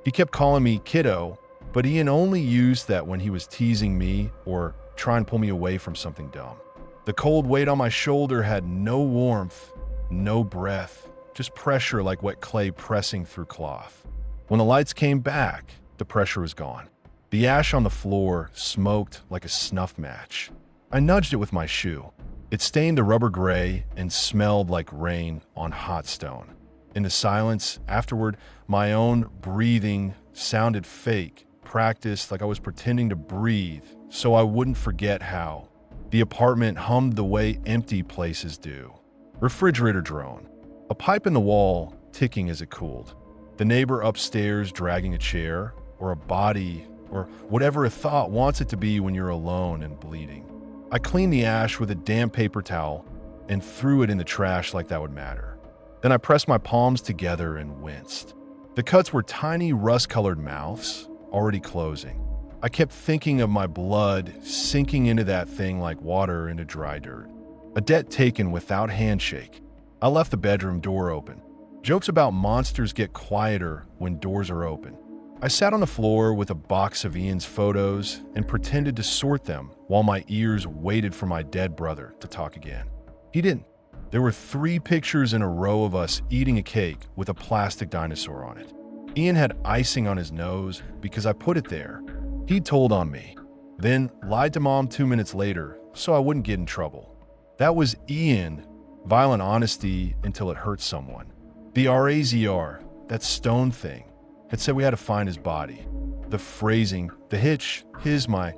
He kept calling me kiddo, but Ian only used that when he was teasing me or trying to pull me away from something dumb. The cold weight on my shoulder had no warmth, no breath, just pressure like wet clay pressing through cloth. When the lights came back, the pressure was gone. The ash on the floor smoked like a snuff match. I nudged it with my shoe. It stained the rubber gray and smelled like rain on hot stone. In the silence afterward, my own breathing sounded fake, practiced like I was pretending to breathe so I wouldn't forget how. The apartment hummed the way empty places do. Refrigerator drone. A pipe in the wall ticking as it cooled. The neighbor upstairs dragging a chair, or a body, or whatever a thought wants it to be when you're alone and bleeding. I cleaned the ash with a damp paper towel and threw it in the trash like that would matter. Then I pressed my palms together and winced. The cuts were tiny rust-colored mouths, already closing. I kept thinking of my blood sinking into that thing like water into dry dirt. A debt taken without handshake. I left the bedroom door open. Jokes about monsters get quieter when doors are open. I sat on the floor with a box of Ian's photos and pretended to sort them while my ears waited for my dead brother to talk again. He didn't. There were 3 pictures in a row of us eating a cake with a plastic dinosaur on it. Ian had icing on his nose because I put it there. He told on me, then lied to Mom 2 minutes later so I wouldn't get in trouble. That was Ian, violent honesty until it hurt someone. The RAZR, that stone thing, had said we had to find his body. The phrasing, the hitch, my,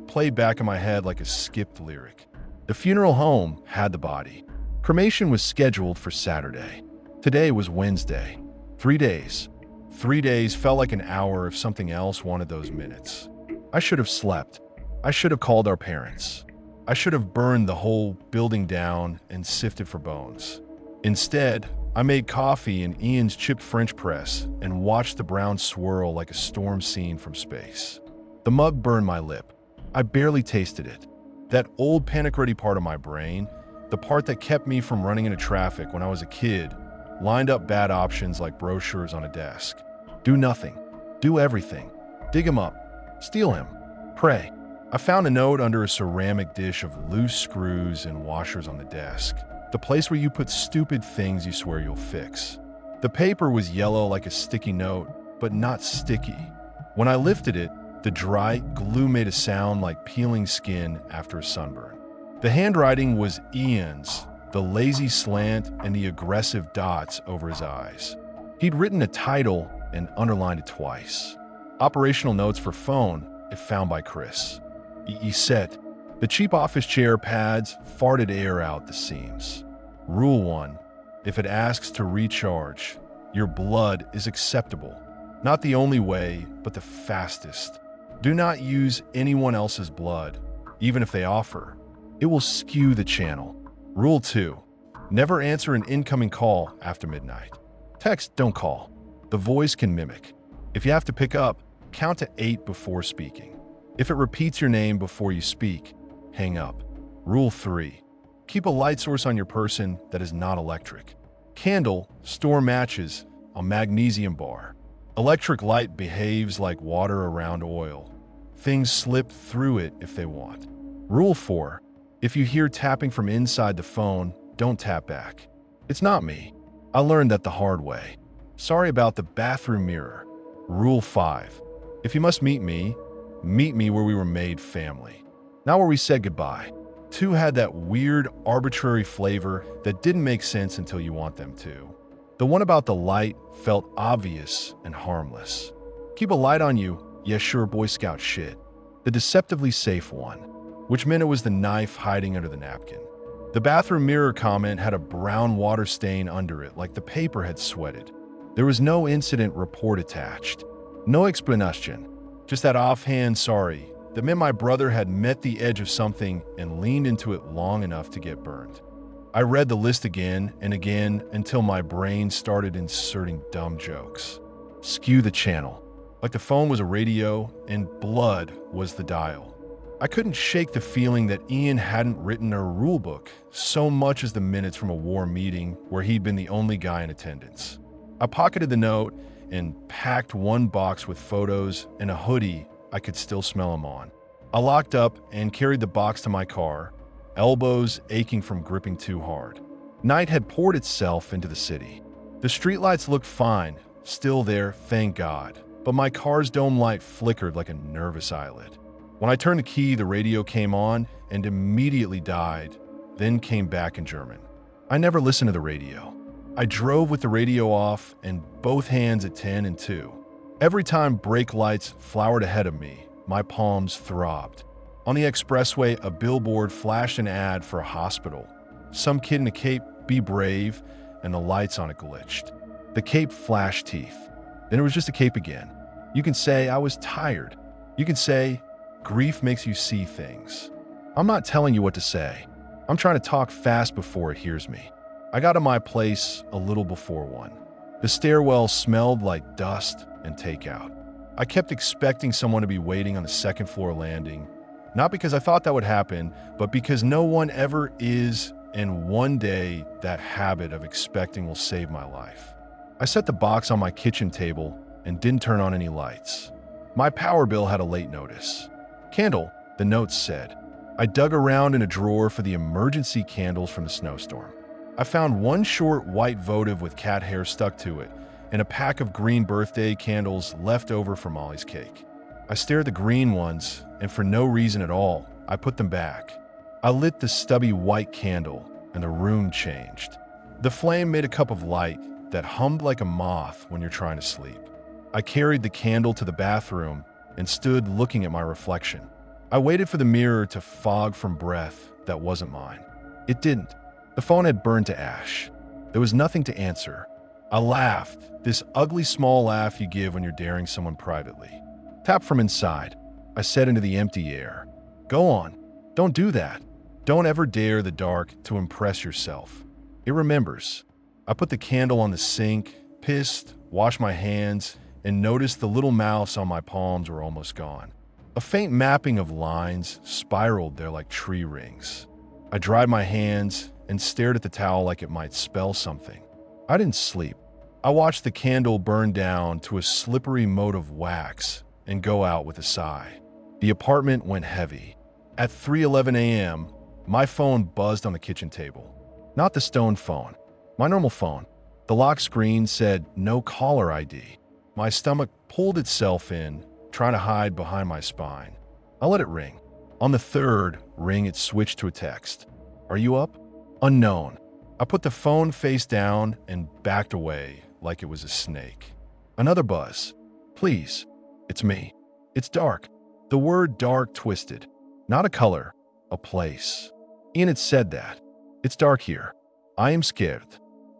played back in my head like a skipped lyric. The funeral home had the body. Cremation was scheduled for Saturday. Today was Wednesday. 3 days. 3 days felt like an hour if something else wanted those minutes. I should have slept. I should have called our parents. I should have burned the whole building down and sifted for bones. Instead, I made coffee in Ian's chipped French press and watched the brown swirl like a storm scene from space. The mug burned my lip. I barely tasted it. That old panic-ready part of my brain, the part that kept me from running into traffic when I was a kid, lined up bad options like brochures on a desk. Do nothing. Do everything. Dig him up. Steal him. Pray. I found a note under a ceramic dish of loose screws and washers on the desk. The place where you put stupid things you swear you'll fix. The paper was yellow like a sticky note, but not sticky. When I lifted it, the dry glue made a sound like peeling skin after a sunburn. The handwriting was Ian's, the lazy slant and the aggressive dots over his eyes. He'd written a title and underlined it twice. Operational notes for phone, if found by Chris. He said, the cheap office chair pads farted air out the seams. Rule 1. If it asks to recharge, your blood is acceptable. Not the only way, but the fastest. Do not use anyone else's blood, even if they offer. It will skew the channel. Rule 2. Never answer an incoming call after midnight. Text, don't call. The voice can mimic. If you have to pick up, count to 8 before speaking. If it repeats your name before you speak, hang up. Rule 3. Keep a light source on your person that is not electric. Candle, store matches, a magnesium bar. Electric light behaves like water around oil. Things slip through it if they want. Rule 4. If you hear tapping from inside the phone, don't tap back. It's not me. I learned that the hard way. Sorry about the bathroom mirror. Rule 5. If you must meet me where we were made family. Not where we said goodbye. 2 had that weird, arbitrary flavor that didn't make sense until you want them to. The one about the light felt obvious and harmless. Keep a light on you, yeah sure, Boy Scout shit. The deceptively safe one, which meant it was the knife hiding under the napkin. The bathroom mirror comment had a brown water stain under it like the paper had sweated. There was no incident report attached. No explanation. Just that offhand sorry that meant my brother had met the edge of something and leaned into it long enough to get burned. I read the list again and again until my brain started inserting dumb jokes. Skew the channel, like the phone was a radio and blood was the dial. I couldn't shake the feeling that Ian hadn't written a rule book so much as the minutes from a war meeting where he'd been the only guy in attendance. I pocketed the note and packed one box with photos and a hoodie I could still smell them on. I locked up and carried the box to my car, elbows aching from gripping too hard. Night had poured itself into the city. The streetlights looked fine, still there, thank God, but my car's dome light flickered like a nervous eyelid. When I turned the key, the radio came on and immediately died, then came back in German. I never listened to the radio. I drove with the radio off and both hands at 10 and 2. Every time brake lights flowered ahead of me, my palms throbbed. On the expressway, a billboard flashed an ad for a hospital. Some kid in a cape, be brave, and the lights on it glitched. The cape flashed teeth. Then it was just a cape again. You can say I was tired. You can say grief makes you see things. I'm not telling you what to say. I'm trying to talk fast before it hears me. I got to my place a little before 1. The stairwell smelled like dust and takeout. I kept expecting someone to be waiting on the second floor landing, not because I thought that would happen, but because no one ever is, and one day that habit of expecting will save my life. I set the box on my kitchen table and didn't turn on any lights. My power bill had a late notice. Candle, the notes said. I dug around in a drawer for the emergency candles from the snowstorm. I found one short white votive with cat hair stuck to it and a pack of green birthday candles left over from Molly's cake. I stared at the green ones, and for no reason at all, I put them back. I lit the stubby white candle, and the room changed. The flame made a cup of light that hummed like a moth when you're trying to sleep. I carried the candle to the bathroom and stood looking at my reflection. I waited for the mirror to fog from breath that wasn't mine. It didn't. The phone had burned to ash. There was nothing to answer. I laughed, this ugly small laugh you give when you're daring someone privately. Tap from inside. I said into the empty air. Go on. Don't do that. Don't ever dare the dark to impress yourself. It remembers. I put the candle on the sink, pissed, washed my hands, and noticed the little mouse on my palms were almost gone. A faint mapping of lines spiraled there like tree rings. I dried my hands and stared at the towel like it might spell something. I didn't sleep. I watched the candle burn down to a slippery mote of wax and go out with a sigh. The apartment went heavy. At 3:11 a.m., my phone buzzed on the kitchen table. Not the stone phone, my normal phone. The lock screen said no caller ID. My stomach pulled itself in, trying to hide behind my spine. I let it ring. On the third ring, it switched to a text. Are you up? Unknown. I put the phone face down and backed away like it was a snake. Another buzz. Please. It's me. It's dark. The word dark twisted. Not a color, a place. Ian had said that. It's dark here. I am scared.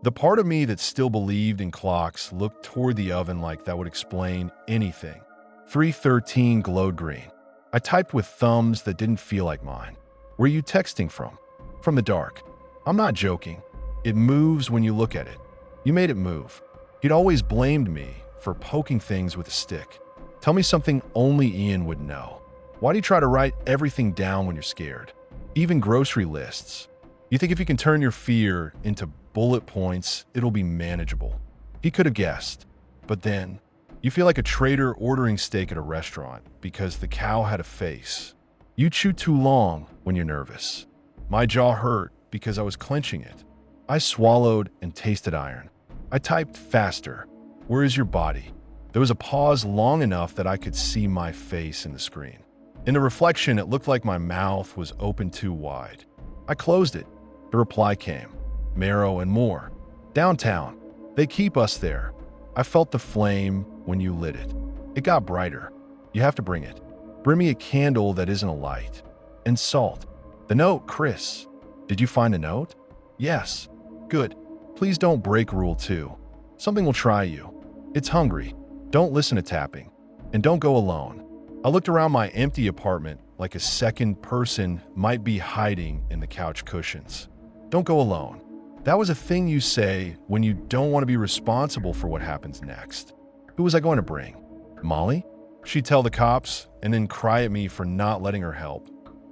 The part of me that still believed in clocks looked toward the oven like that would explain anything. 3:13 glowed green. I typed with thumbs that didn't feel like mine. Where are you texting from? From the dark. I'm not joking. It moves when you look at it. You made it move. He'd always blamed me for poking things with a stick. Tell me something only Ian would know. Why do you try to write everything down when you're scared? Even grocery lists. You think if you can turn your fear into bullet points, it'll be manageable. He could have guessed. But then, you feel like a traitor ordering steak at a restaurant because the cow had a face. You chew too long when you're nervous. My jaw hurt because I was clenching it. I swallowed and tasted iron. I typed faster. Where is your body? There was a pause long enough that I could see my face in the screen. In the reflection, it looked like my mouth was open too wide. I closed it. The reply came. Marrow and more. Downtown. They keep us there. I felt the flame when you lit it. It got brighter. You have to bring it. Bring me a candle that isn't a light. And salt. The note, Chris. Did you find a note? Yes. Good. Please don't break rule 2. Something will try you. It's hungry. Don't listen to tapping. And don't go alone. I looked around my empty apartment like a second person might be hiding in the couch cushions. Don't go alone. That was a thing you say when you don't want to be responsible for what happens next. Who was I going to bring? Molly? She'd tell the cops and then cry at me for not letting her help.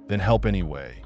Then help anyway.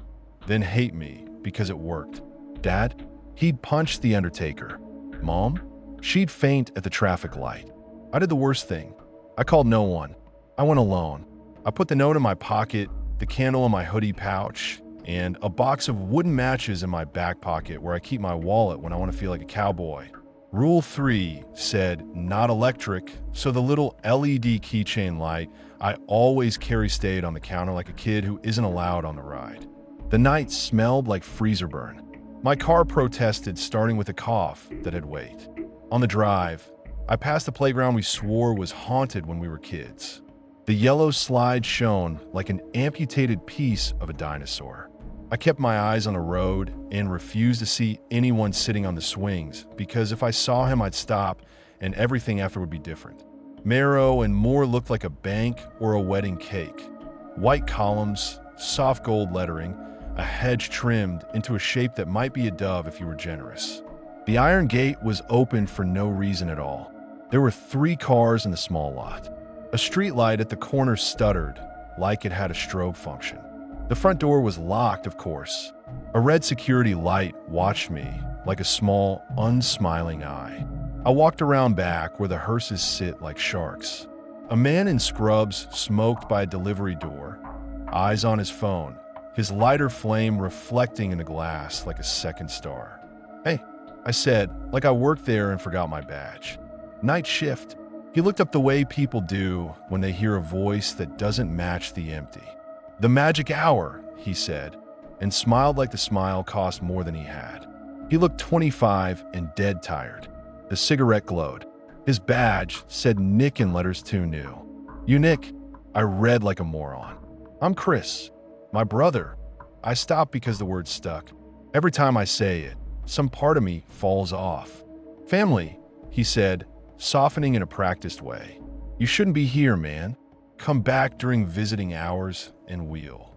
Then hate me because it worked. Dad? He'd punch the undertaker. Mom? She'd faint at the traffic light. I did the worst thing. I called no one. I went alone. I put the note in my pocket, the candle in my hoodie pouch, and a box of wooden matches in my back pocket where I keep my wallet when I want to feel like a cowboy. Rule 3 said not electric, so the little LED keychain light I always carry stayed on the counter like a kid who isn't allowed on the ride. The night smelled like freezer burn. My car protested, starting with a cough that had weight. On the drive, I passed the playground we swore was haunted when we were kids. The yellow slide shone like an amputated piece of a dinosaur. I kept my eyes on the road and refused to see anyone sitting on the swings because if I saw him, I'd stop and everything after would be different. Marrow and more looked like a bank or a wedding cake. White columns, soft gold lettering, a hedge trimmed into a shape that might be a dove if you were generous. The iron gate was open for no reason at all. There were 3 cars in the small lot. A street light at the corner stuttered, like it had a strobe function. The front door was locked, of course. A red security light watched me like a small, unsmiling eye. I walked around back where the hearses sit like sharks. A man in scrubs smoked by a delivery door, eyes on his phone, his lighter flame reflecting in the glass like a second star. "Hey," I said, like I worked there and forgot my badge. "Night shift." He looked up the way people do when they hear a voice that doesn't match the empty. "The magic hour," he said, and smiled like the smile cost more than he had. He looked 25 and dead tired. The cigarette glowed. His badge said Nick in letters too new. "You Nick?" I read like a moron. "I'm Chris. My brother." I stopped because the word stuck. Every time I say it, some part of me falls off. "Family," he said, softening in a practiced way. "You shouldn't be here, man. Come back during visiting hours and wheel."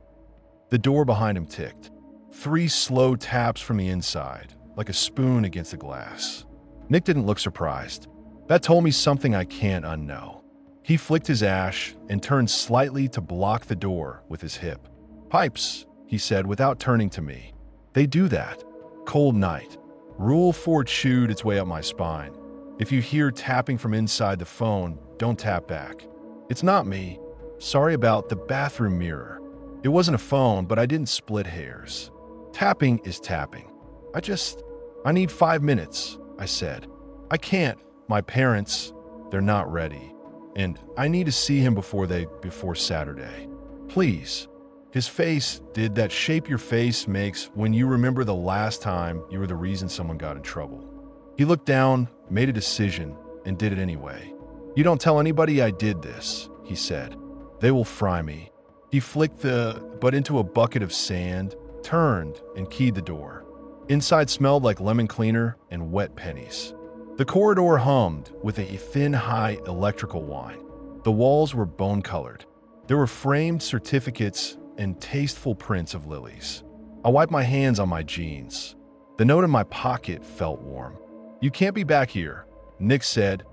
The door behind him ticked. 3 slow taps from the inside, like a spoon against the glass. Nick didn't look surprised. That told me something I can't unknow. He flicked his ash and turned slightly to block the door with his hip. "Pipes," he said without turning to me. "They do that. Cold night." Rule 4 chewed its way up my spine. If you hear tapping from inside the phone, don't tap back. "It's not me. Sorry about the bathroom mirror." It wasn't a phone, but I didn't split hairs. Tapping is tapping. I need 5 minutes, I said. "I can't. My parents, they're not ready. And I need to see him before Saturday. Please." His face did that shape your face makes when you remember the last time you were the reason someone got in trouble. He looked down, made a decision, and did it anyway. "You don't tell anybody I did this," he said. "They will fry me." He flicked the butt into a bucket of sand, turned, and keyed the door. Inside smelled like lemon cleaner and wet pennies. The corridor hummed with a thin, high electrical whine. The walls were bone-colored. There were framed certificates and tasteful prints of lilies. I wiped my hands on my jeans. The note in my pocket felt warm. "You can't be back here," Nick said,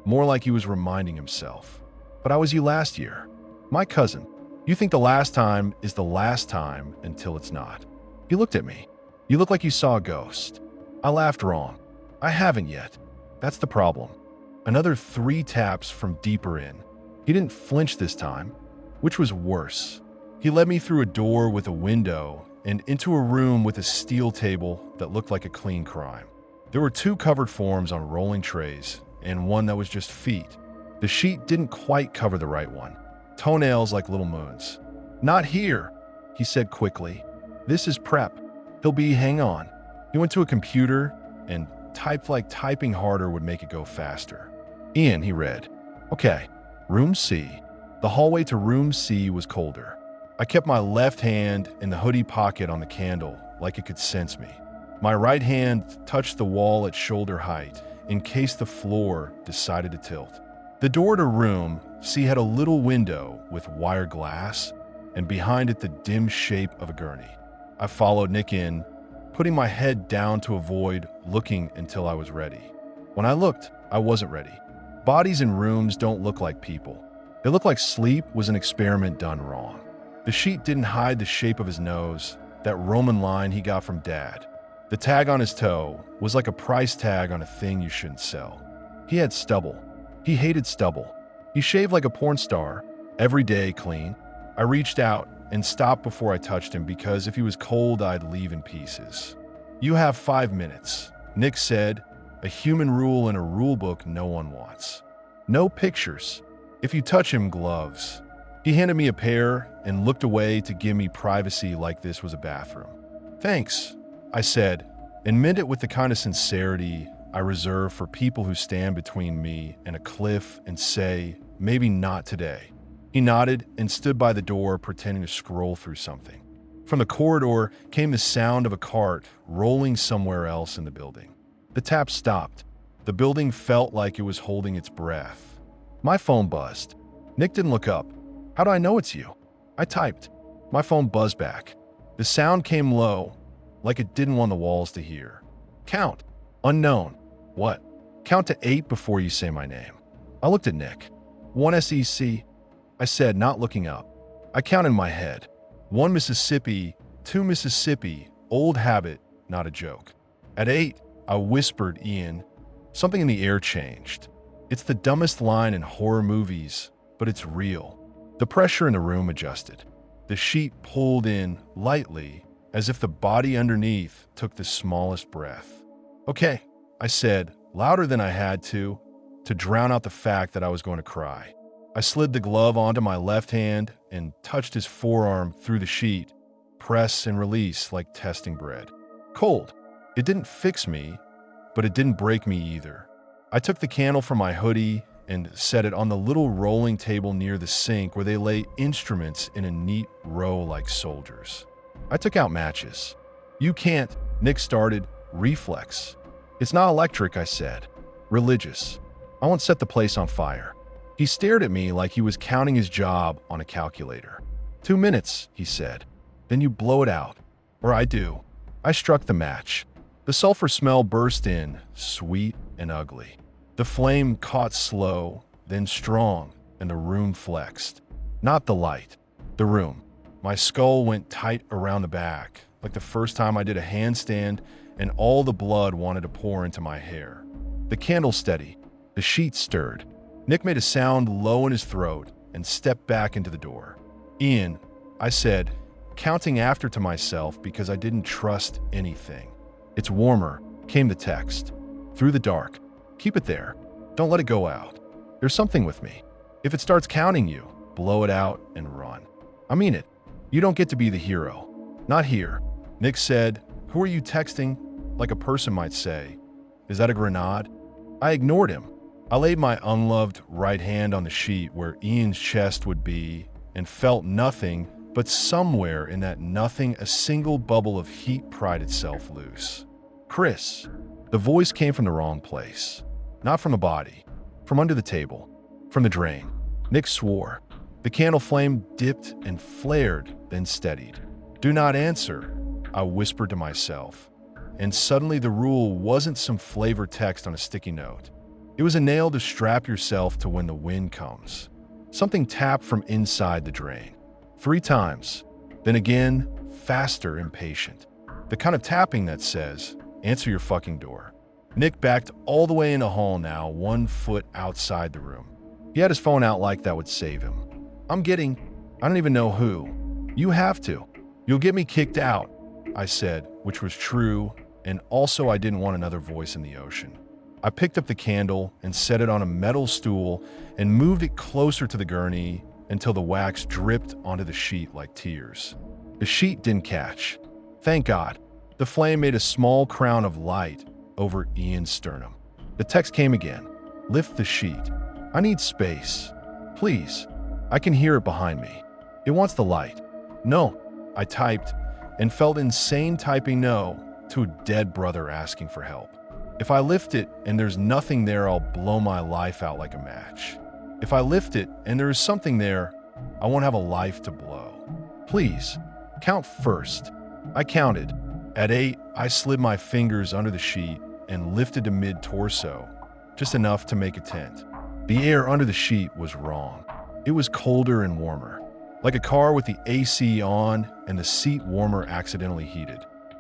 more like he was reminding himself. "But I was you last year. My cousin. You think the last time is the last time until it's not." He looked at me. "You look like you saw a ghost." I laughed wrong. "I haven't yet. That's the problem." Another 3 taps from deeper in. He didn't flinch this time, which was worse. He led me through a door with a window and into a room with a steel table that looked like a clean crime. There were 2 covered forms on rolling trays and one that was just feet. The sheet didn't quite cover the right one. Toenails like little moons. "Not here," he said quickly. "This is prep. Hang on." He went to a computer and typed like typing harder would make it go faster. "Ian," he read. "Okay, room C." The hallway to room C was colder. I kept my left hand in the hoodie pocket on the candle like it could sense me. My right hand touched the wall at shoulder height in case the floor decided to tilt. The door to room C had a little window with wire glass, and behind it the dim shape of a gurney. I followed Nick in, putting my head down to avoid looking until I was ready. When I looked, I wasn't ready. Bodies in rooms don't look like people. They look like sleep was an experiment done wrong. The sheet didn't hide the shape of his nose, that Roman line he got from Dad. The tag on his toe was like a price tag on a thing you shouldn't sell. He had stubble. He hated stubble. He shaved like a porn star, every day clean. I reached out and stopped before I touched him because if he was cold, I'd leave in pieces. "You have 5 minutes," Nick said, a human rule in a rule book no one wants. "No pictures. If you touch him, gloves." He handed me a pair and looked away to give me privacy like this was a bathroom. "Thanks," I said, and meant it with the kind of sincerity I reserve for people who stand between me and a cliff and say, "Maybe not today." He nodded and stood by the door pretending to scroll through something. From the corridor came the sound of a cart rolling somewhere else in the building. The tap stopped. The building felt like it was holding its breath. My phone buzzed. Nick didn't look up. "How do I know it's you?" I typed. My phone buzzed back. The sound came low, like it didn't want the walls to hear. "Count. Unknown." "What?" "Count to 8 before you say my name." I looked at Nick. "1 SEC," I said, not looking up. I counted in my head. 1 Mississippi, 2 Mississippi, old habit, not a joke. At 8, I whispered Ian. Something in the air changed. It's the dumbest line in horror movies, but it's real. The pressure in the room adjusted. The sheet pulled in lightly, as if the body underneath took the smallest breath. "Okay," I said, louder than I had to drown out the fact that I was going to cry. I slid the glove onto my left hand and touched his forearm through the sheet, press and release like testing bread. Cold. It didn't fix me, but it didn't break me either. I took the candle from my hoodie and set it on the little rolling table near the sink where they lay instruments in a neat row like soldiers. I took out matches. "You can't," Nick started. "Reflex." "It's not electric," I said. "Religious. I won't set the place on fire." He stared at me like he was counting his job on a calculator. 2 minutes, he said. "Then you blow it out." "Or I do." I struck the match. The sulfur smell burst in, sweet and ugly. The flame caught slow, then strong, and the room flexed. Not the light, the room. My skull went tight around the back, like the first time I did a handstand, and all the blood wanted to pour into my hair. The candle steady. The sheet stirred. Nick made a sound low in his throat and stepped back into the door. "Ian," I said, counting after to myself because I didn't trust anything. "It's warmer," came the text. "Through the dark. Keep it there. Don't let it go out. There's something with me. If it starts counting you, blow it out and run." I mean it. You don't get to be the hero. Not here. Nick said, "Who are you texting?" Like a person might say. "Is that a grenade?" I ignored him. I laid my unloved right hand on the sheet where Ian's chest would be and felt nothing, but somewhere in that nothing a single bubble of heat pried itself loose. "Chris." The voice came from the wrong place. Not from the body. From under the table. From the drain. Nick swore. The candle flame dipped and flared, then steadied. "Do not answer," I whispered to myself. And suddenly the rule wasn't some flavor text on a sticky note. It was a nail to strap yourself to when the wind comes. Something tapped from inside the drain. 3 times. Then again, faster, impatient. The kind of tapping that says, "Answer your fucking door." Nick backed all the way in the hall now, 1 foot outside the room. He had his phone out like that would save him. I don't even know who. "You have to. You'll get me kicked out," I said, which was true, and also I didn't want another voice in the ocean. I picked up the candle and set it on a metal stool and moved it closer to the gurney until the wax dripped onto the sheet like tears. The sheet didn't catch. Thank God. The flame made a small crown of light over Ian's sternum. The text came again. "Lift the sheet. I need space. Please." I can hear it behind me. It wants the light. "No," I typed, and felt insane typing no to a dead brother asking for help. If I lift it and there's nothing there, I'll blow my life out like a match. If I lift it and there is something there, I won't have a life to blow. "Please, count first." I counted. At 8, I slid my fingers under the sheet and lifted to mid-torso, just enough to make a tent. The air under the sheet was wrong. It was colder and warmer, like a car with the AC on and the seat warmer accidentally heated.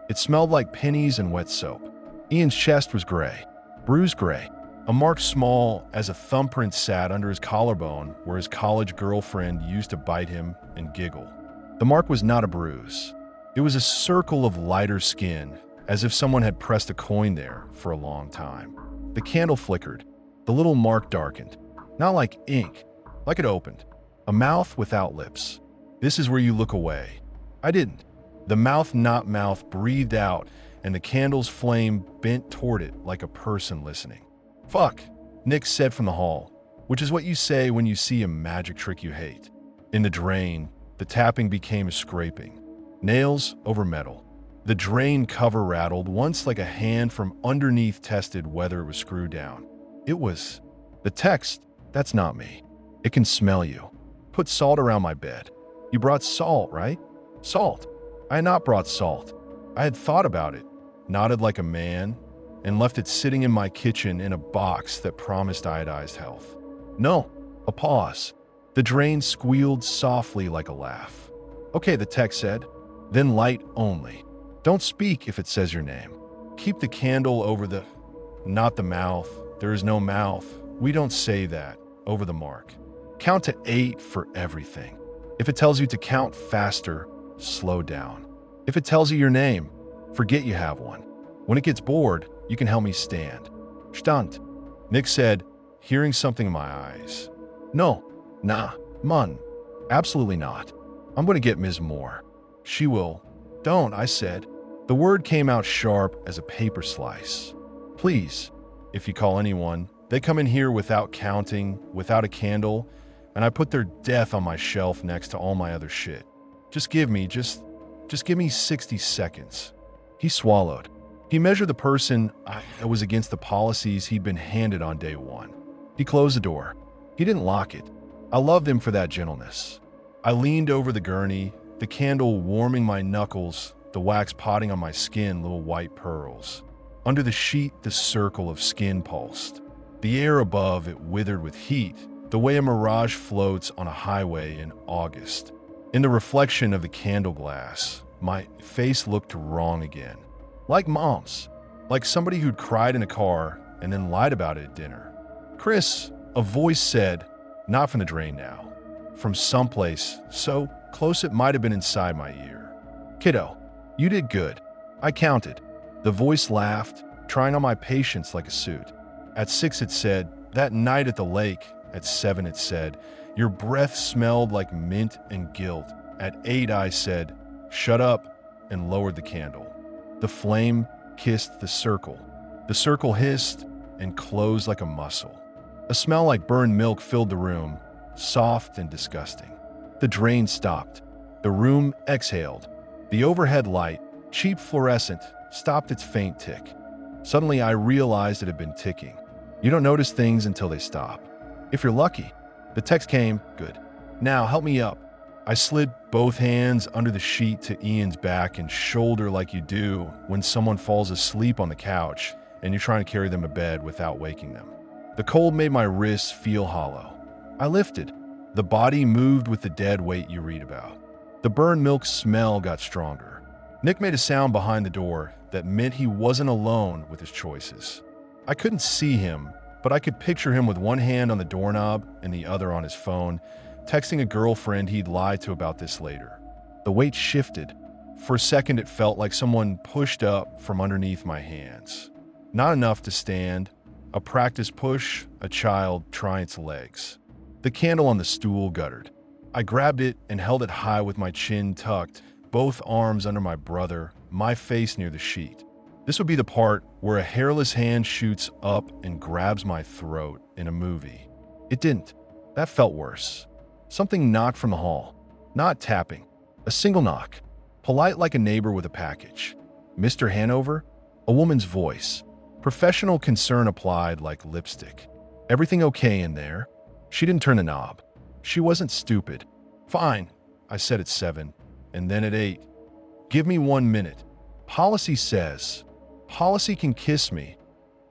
It smelled like pennies and wet soap. Ian's chest was gray, bruised gray. A mark small as a thumbprint sat under his collarbone where his college girlfriend used to bite him and giggle. The mark was not a bruise. It was a circle of lighter skin, as if someone had pressed a coin there for a long time. The candle flickered. The little mark darkened. Not like ink, like it opened. A mouth without lips. This is where you look away. I didn't. The mouth, not mouth, breathed out, and the candle's flame bent toward it like a person listening. "Fuck," Nick said from the hall, which is what you say when you see a magic trick you hate. In the drain, the tapping became a scraping. Nails over metal. The drain cover rattled once like a hand from underneath tested whether it was screwed down. It was. The text, "That's not me. It can smell you. Put salt around my bed." You brought salt, right? Salt. I had not brought salt. I had thought about it, nodded like a man, and left it sitting in my kitchen in a box that promised iodized health. No. A pause. The drain squealed softly like a laugh. "Okay," the text said. "Then light only. Don't speak if it says your name. Keep the candle over the..." Not the mouth. There is no mouth. We don't say that. Over the mark. Count to 8 for everything. If it tells you to count faster, slow down. If it tells you your name, forget you have one. When it gets bored, you can help me stand. "Stand," Nick said, hearing something in my eyes. "No, nah, Mun. Absolutely not. I'm going to get Ms. Moore. She will." "Don't," I said. The word came out sharp as a paper slice. "Please, if you call anyone, they come in here without counting, without a candle, and I put their death on my shelf next to all my other shit. Just give me 60 seconds." He swallowed. He measured the person that was against the policies he'd been handed on day one. He closed the door. He didn't lock it. I loved him for that gentleness. I leaned over the gurney, the candle warming my knuckles, the wax potting on my skin little white pearls. Under the sheet, the circle of skin pulsed. The air above it withered with heat, the way a mirage floats on a highway in August. In the reflection of the candle glass, my face looked wrong again. Like Mom's. Like somebody who'd cried in a car and then lied about it at dinner. "Chris," a voice said, not from the drain now. From someplace so close it might have been inside my ear. "Kiddo, you did good. I counted." The voice laughed, trying on my patience like a suit. At 6 it said, "That night at the lake." At 7 it said, "Your breath smelled like mint and guilt." At 8 I said, "Shut up," and lowered the candle. The flame kissed the circle. The circle hissed and closed like a muscle. A smell like burned milk filled the room, soft and disgusting. The drain stopped. The room exhaled. The overhead light, cheap fluorescent, stopped its faint tick. Suddenly I realized it had been ticking. You don't notice things until they stop. If you're lucky. The text came, "Good. Now help me up." I slid both hands under the sheet to Ian's back and shoulder like you do when someone falls asleep on the couch and you're trying to carry them to bed without waking them. The cold made my wrists feel hollow. I lifted. The body moved with the dead weight you read about. The burned milk smell got stronger. Nick made a sound behind the door that meant he wasn't alone with his choices. I couldn't see him, but I could picture him with one hand on the doorknob and the other on his phone, texting a girlfriend he'd lied to about this later. The weight shifted. For a second, it felt like someone pushed up from underneath my hands. Not enough to stand. A practice push, a child trying its legs. The candle on the stool guttered. I grabbed it and held it high with my chin tucked, both arms under my brother, my face near the sheet. This would be the part where a hairless hand shoots up and grabs my throat in a movie. It didn't. That felt worse. Something knocked from the hall. Not tapping. A single knock. Polite like a neighbor with a package. "Mr. Hanover?" A woman's voice. Professional concern applied like lipstick. "Everything okay in there?" She didn't turn the knob. She wasn't stupid. "Fine," I said at 7, and then at 8. "Give me 1 minute. Policy says. Policy can kiss me."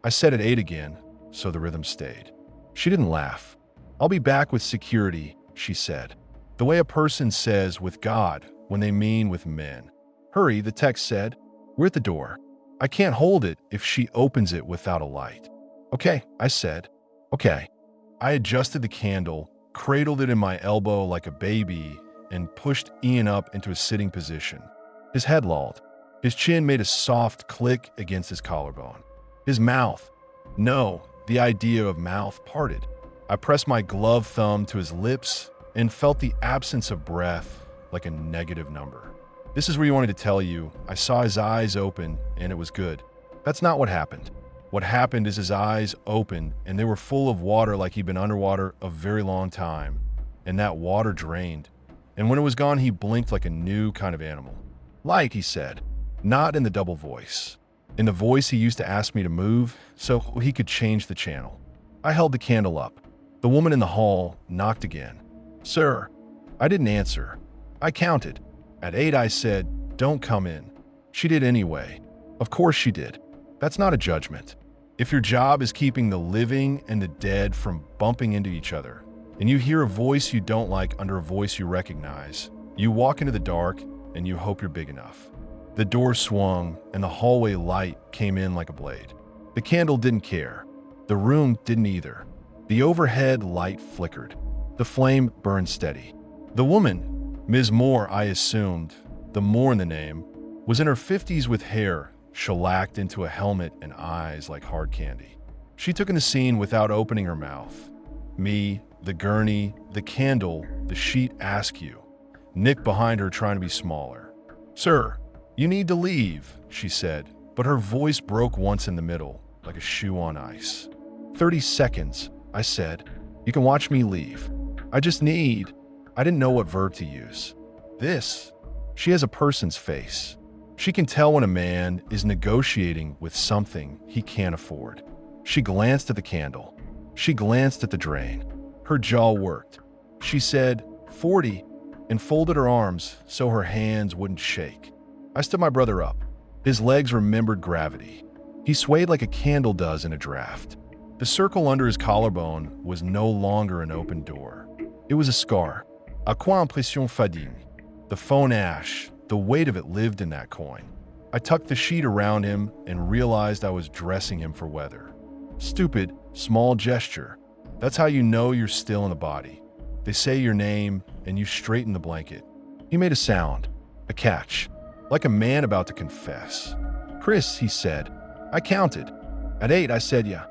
I said at 8 again, so the rhythm stayed. She didn't laugh. "I'll be back with security," she said. The way a person says with God when they mean with men. "Hurry," the text said. "We're at the door. I can't hold it if she opens it without a light." Okay, I said. Okay. I adjusted the candle, cradled it in my elbow like a baby, and pushed Ian up into a sitting position. His head lolled. His chin made a soft click against his collarbone. His mouth, no, the idea of mouth, parted. I pressed my gloved thumb to his lips and felt the absence of breath like a negative number. This is where you wanted to tell you. I saw his eyes open and it was good. That's not what happened. What happened is his eyes opened and they were full of water like he'd been underwater a very long time. And that water drained. And when it was gone, he blinked like a new kind of animal. Light, he said, not in the double voice. In the voice he used to ask me to move so he could change the channel. I held the candle up. The woman in the hall knocked again. Sir, I didn't answer. I counted. At 8, I said, don't come in. She did anyway. Of course she did. That's not a judgment. If your job is keeping the living and the dead from bumping into each other, and you hear a voice you don't like under a voice you recognize, you walk into the dark and you hope you're big enough. The door swung and the hallway light came in like a blade. The candle didn't care. The room didn't either. The overhead light flickered. The flame burned steady. The woman, Ms. Moore, I assumed, the Moore in the name, was in her 50s with hair shellacked into a helmet and eyes like hard candy. She took in the scene without opening her mouth. Me, the gurney, the candle, the sheet askew. Nick behind her trying to be smaller. Sir, you need to leave, she said, but her voice broke once in the middle, like a shoe on ice. 30 seconds, I said. You can watch me leave. I didn't know what verb to use. This. She has a person's face. She can tell when a man is negotiating with something he can't afford. She glanced at the candle. She glanced at the drain. Her jaw worked. She said, 40, and folded her arms so her hands wouldn't shake. I stood my brother up. His legs remembered gravity. He swayed like a candle does in a draft. The circle under his collarbone was no longer an open door. It was a scar. A quoi impression fadine. The phone ash, the weight of it lived in that coin. I tucked the sheet around him and realized I was dressing him for weather. Stupid, small gesture. That's how you know you're still in the body. They say your name and you straighten the blanket. He made a sound, a catch, like a man about to confess. Chris, he said. I counted. At 8, I said, yeah.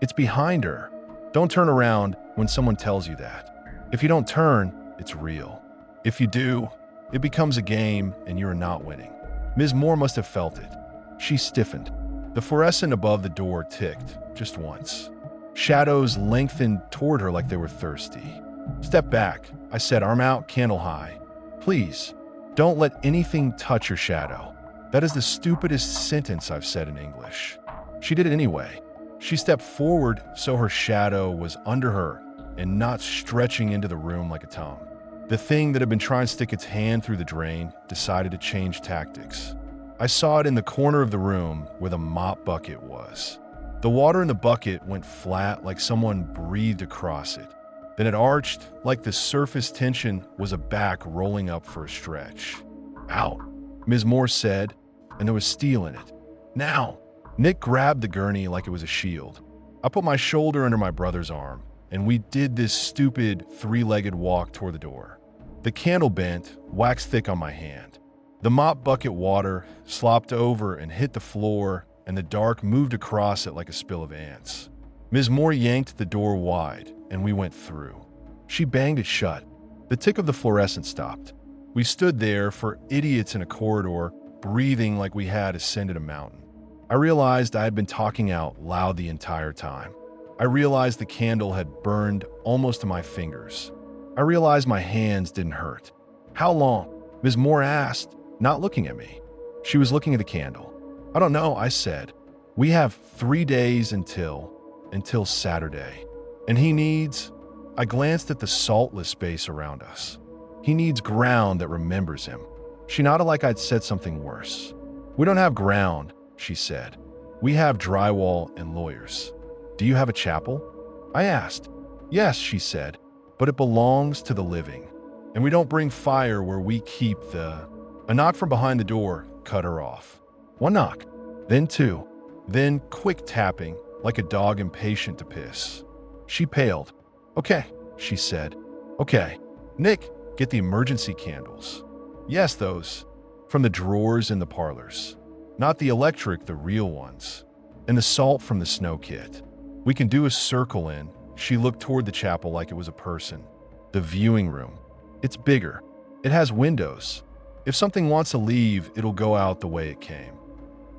It's behind her. Don't turn around when someone tells you that. If you don't turn, it's real. If you do, it becomes a game and you're not winning. Ms. Moore must have felt it. She stiffened. The fluorescent above the door ticked, just once. Shadows lengthened toward her like they were thirsty. Step back, I said, arm out, candle high. Please, don't let anything touch your shadow. That is the stupidest sentence I've said in English. She did it anyway. She stepped forward so her shadow was under her and not stretching into the room like a tongue. The thing that had been trying to stick its hand through the drain decided to change tactics. I saw it in the corner of the room where the mop bucket was. The water in the bucket went flat like someone breathed across it. Then it arched like the surface tension was a back rolling up for a stretch. Out, Ms. Moore said, and there was steel in it. Now! Nick grabbed the gurney like it was a shield. I put my shoulder under my brother's arm, and we did this stupid three-legged walk toward the door. The candle bent, waxed thick on my hand. The mop bucket water slopped over and hit the floor, and the dark moved across it like a spill of ants. Ms. Moore yanked the door wide, and we went through. She banged it shut. The tick of the fluorescent stopped. We stood there for idiots in a corridor, breathing like we had ascended a mountain. I realized I had been talking out loud the entire time. I realized the candle had burned almost to my fingers. I realized my hands didn't hurt. How long? Ms. Moore asked, not looking at me. She was looking at the candle. I don't know, I said. We have 3 days until Saturday. And he needs... I glanced at the saltless space around us. He needs ground that remembers him. She nodded like I'd said something worse. We don't have ground, she said. We have drywall and lawyers. Do you have a chapel? I asked. Yes, she said, but it belongs to the living. And we don't bring fire where we keep the... A knock from behind the door cut her off. One knock, then two, then quick tapping, like a dog impatient to piss. She paled. "Okay," she said. "Okay. Nick, get the emergency candles." "Yes, those. From the drawers in the parlors. Not the electric, the real ones. And the salt from the snow kit. We can do a circle in." She looked toward the chapel like it was a person. "The viewing room. It's bigger. It has windows. If something wants to leave, it'll go out the way it came."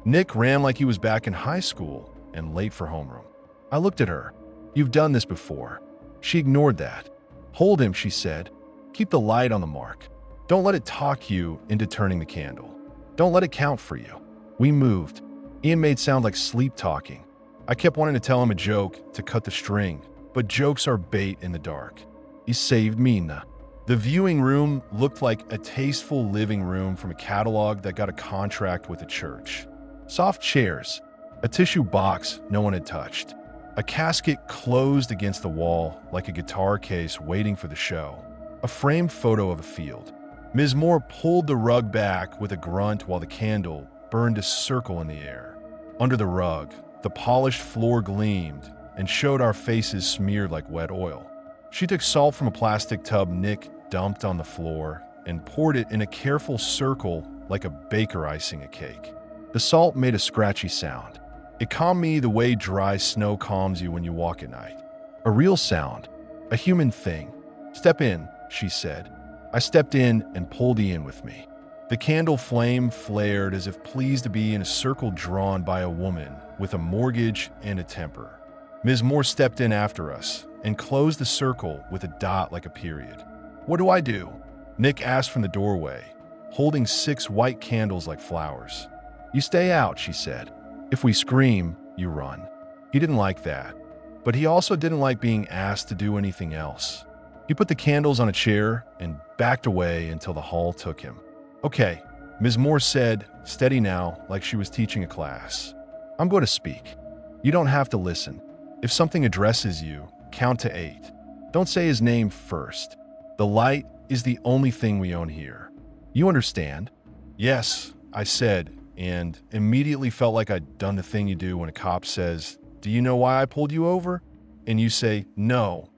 Nick ran like he was back in high school and late for homeroom. I looked at her. "You've done this before." She ignored that. "Hold him," she said. "Keep the light on the mark. Don't let it talk you into turning the candle. Don't let it count for you." We moved. Ian made sound like sleep talking. I kept wanting to tell him a joke to cut the string, but jokes are bait in the dark. He saved me, nah. The viewing room looked like a tasteful living room from a catalog that got a contract with a church. Soft chairs, a tissue box no one had touched, a casket closed against the wall like a guitar case waiting for the show, a framed photo of a field. Ms. Moore pulled the rug back with a grunt while the candle burned a circle in the air. Under the rug, the polished floor gleamed and showed our faces smeared like wet oil. She took salt from a plastic tub Nick dumped on the floor and poured it in a careful circle like a baker icing a cake. The salt made a scratchy sound. It calmed me the way dry snow calms you when you walk at night. A real sound, a human thing. "Step in," she said. I stepped in and pulled Ian with me. The candle flame flared as if pleased to be in a circle drawn by a woman with a mortgage and a temper. Ms. Moore stepped in after us and closed the circle with a dot like a period. "What do I do?" Nick asked from the doorway, holding 6 white candles like flowers. "You stay out," she said. "If we scream, you run." He didn't like that, but he also didn't like being asked to do anything else. He put the candles on a chair and backed away until the hall took him. "Okay," Ms. Moore said, steady now, like she was teaching a class. "I'm going to speak. You don't have to listen. If something addresses you, count to 8. Don't say his name first. The light is the only thing we own here. You understand?" "Yes," I said, and immediately felt like I'd done the thing you do when a cop says, "Do you know why I pulled you over?" And you say, "No,"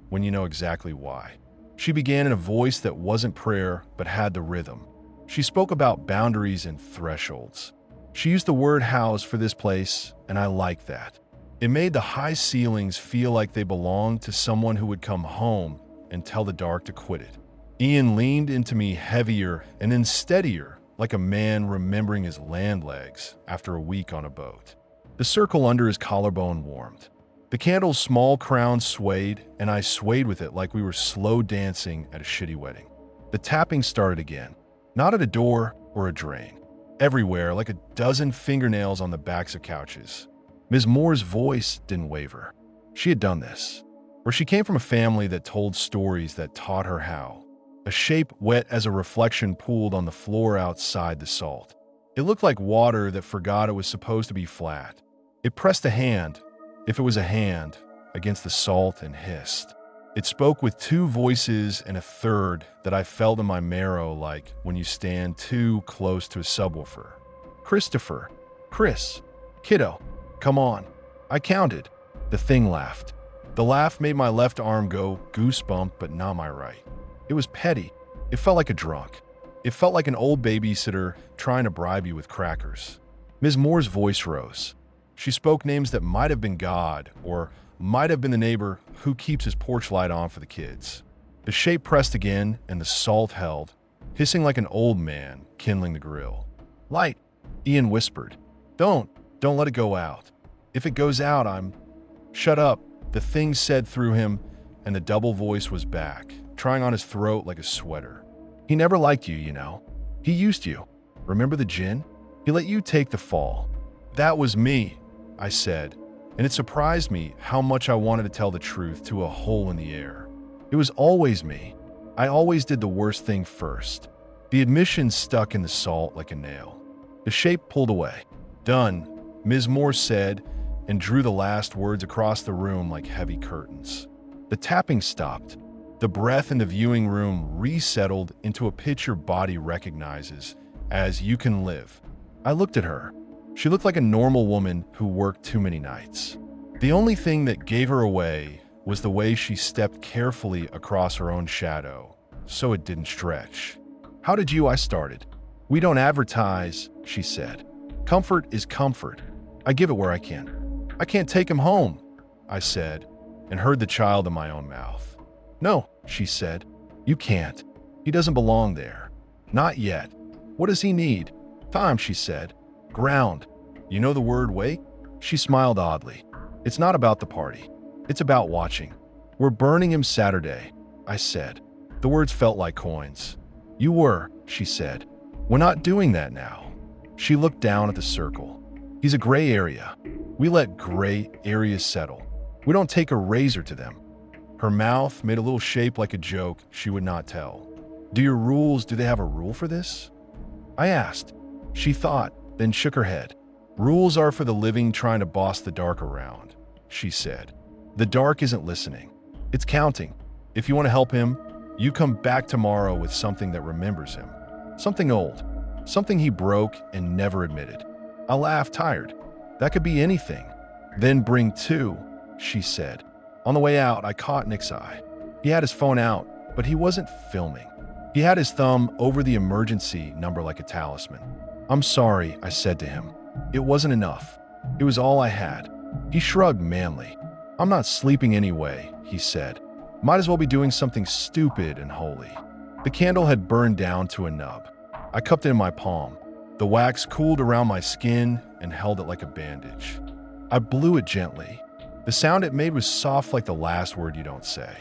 when you know exactly why. She began in a voice that wasn't prayer, but had the rhythm. She spoke about boundaries and thresholds. She used the word house for this place, and I liked that. It made the high ceilings feel like they belonged to someone who would come home and tell the dark to quit it. Ian leaned into me heavier and then steadier, like a man remembering his land legs after a week on a boat. The circle under his collarbone warmed. The candle's small crown swayed, and I swayed with it like we were slow dancing at a shitty wedding. The tapping started again, not at a door or a drain. Everywhere, like a dozen fingernails on the backs of couches. Ms. Moore's voice didn't waver. She had done this. Or she came from a family that told stories that taught her how. A shape wet as a reflection pooled on the floor outside the salt. It looked like water that forgot it was supposed to be flat. It pressed a hand, if it was a hand, against the salt and hissed. It spoke with 2 voices and a third that I felt in my marrow, like when you stand too close to a subwoofer. "Christopher, Chris, kiddo, come on." I counted. The thing laughed. The laugh made my left arm go goosebump, but not my right. It was petty. It felt like a drunk. It felt like an old babysitter trying to bribe you with crackers. Ms. Moore's voice rose. She spoke names that might have been God or might have been the neighbor who keeps his porch light on for the kids. The shape pressed again and the salt held, hissing like an old man kindling the grill. "Light," Ian whispered. Don't let it go out. If it goes out, I'm..." "Shut up," the thing said through him, and the double voice was back, trying on his throat like a sweater. "He never liked you, you know. He used you. Remember the gin? He let you take the fall." "That was me," I said, and it surprised me how much I wanted to tell the truth to a hole in the air. It was always me. I always did the worst thing first. The admission stuck in the salt like a nail. The shape pulled away. "Done," Ms. Moore said, and drew the last words across the room like heavy curtains. The tapping stopped. The breath in the viewing room resettled into a pitch your body recognizes as "you can live." I looked at her. She looked like a normal woman who worked too many nights. The only thing that gave her away was the way she stepped carefully across her own shadow, so it didn't stretch. "How did you?" I started. "We don't advertise," she said. "Comfort is comfort. I give it where I can." "I can't take him home," I said, and heard the child in my own mouth. "No," she said. "You can't. He doesn't belong there. Not yet. What does he need?" "Time," she said. "Ground. You know the word wait?" She smiled oddly. "It's not about the party. It's about watching. We're burning him Saturday," I said. The words felt like coins. "You were," she said. "We're not doing that now." She looked down at the circle. "He's a gray area. We let gray areas settle. We don't take a razor to them." Her mouth made a little shape like a joke she would not tell. Do they have a rule for this?" I asked. She thought, then shook her head. "Rules are for the living trying to boss the dark around," she said. "The dark isn't listening. It's counting. If you want to help him, you come back tomorrow with something that remembers him. Something old. Something he broke and never admitted." I laughed, tired. "That could be anything." "Then bring two," she said. On the way out, I caught Nick's eye. He had his phone out, but he wasn't filming. He had his thumb over the emergency number like a talisman. "I'm sorry," I said to him. "It wasn't enough. It was all I had." He shrugged manly. "I'm not sleeping anyway," he said. "Might as well be doing something stupid and holy." The candle had burned down to a nub. I cupped it in my palm. The wax cooled around my skin and held it like a bandage. I blew it gently. The sound it made was soft like the last word you don't say.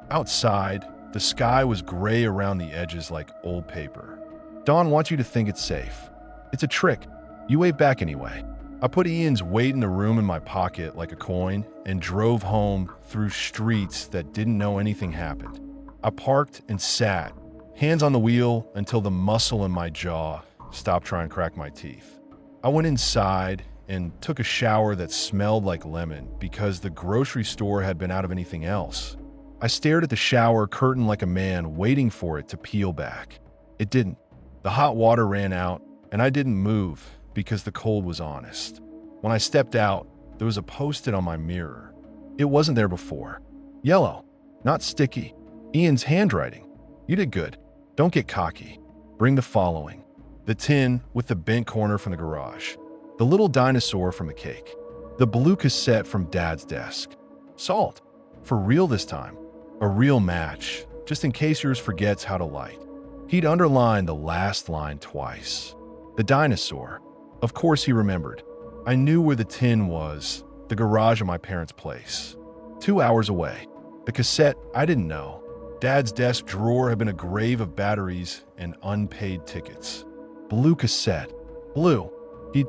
Outside, the sky was gray around the edges like old paper. "Dawn wants you to think it's safe. It's a trick. You wave back anyway." I put Ian's weight in the room in my pocket like a coin and drove home through streets that didn't know anything happened. I parked and sat, hands on the wheel until the muscle in my jaw stopped trying to crack my teeth. I went inside and took a shower that smelled like lemon because the grocery store had been out of anything else. I stared at the shower curtain like a man waiting for it to peel back. It didn't. The hot water ran out, and I didn't move because the cold was honest. When I stepped out, there was a post-it on my mirror. It wasn't there before. Yellow, not sticky. Ian's handwriting. "You did good. Don't get cocky. Bring the following." The tin with the bent corner from the garage. The little dinosaur from the cake. The blue cassette from Dad's desk. Salt. For real this time. A real match, just in case yours forgets how to light. He'd underlined the last line twice. The dinosaur. Of course he remembered. I knew where the tin was, the garage of my parents' place. 2 hours away. The cassette, I didn't know. Dad's desk drawer had been a grave of batteries and unpaid tickets. Blue cassette. Blue. He'd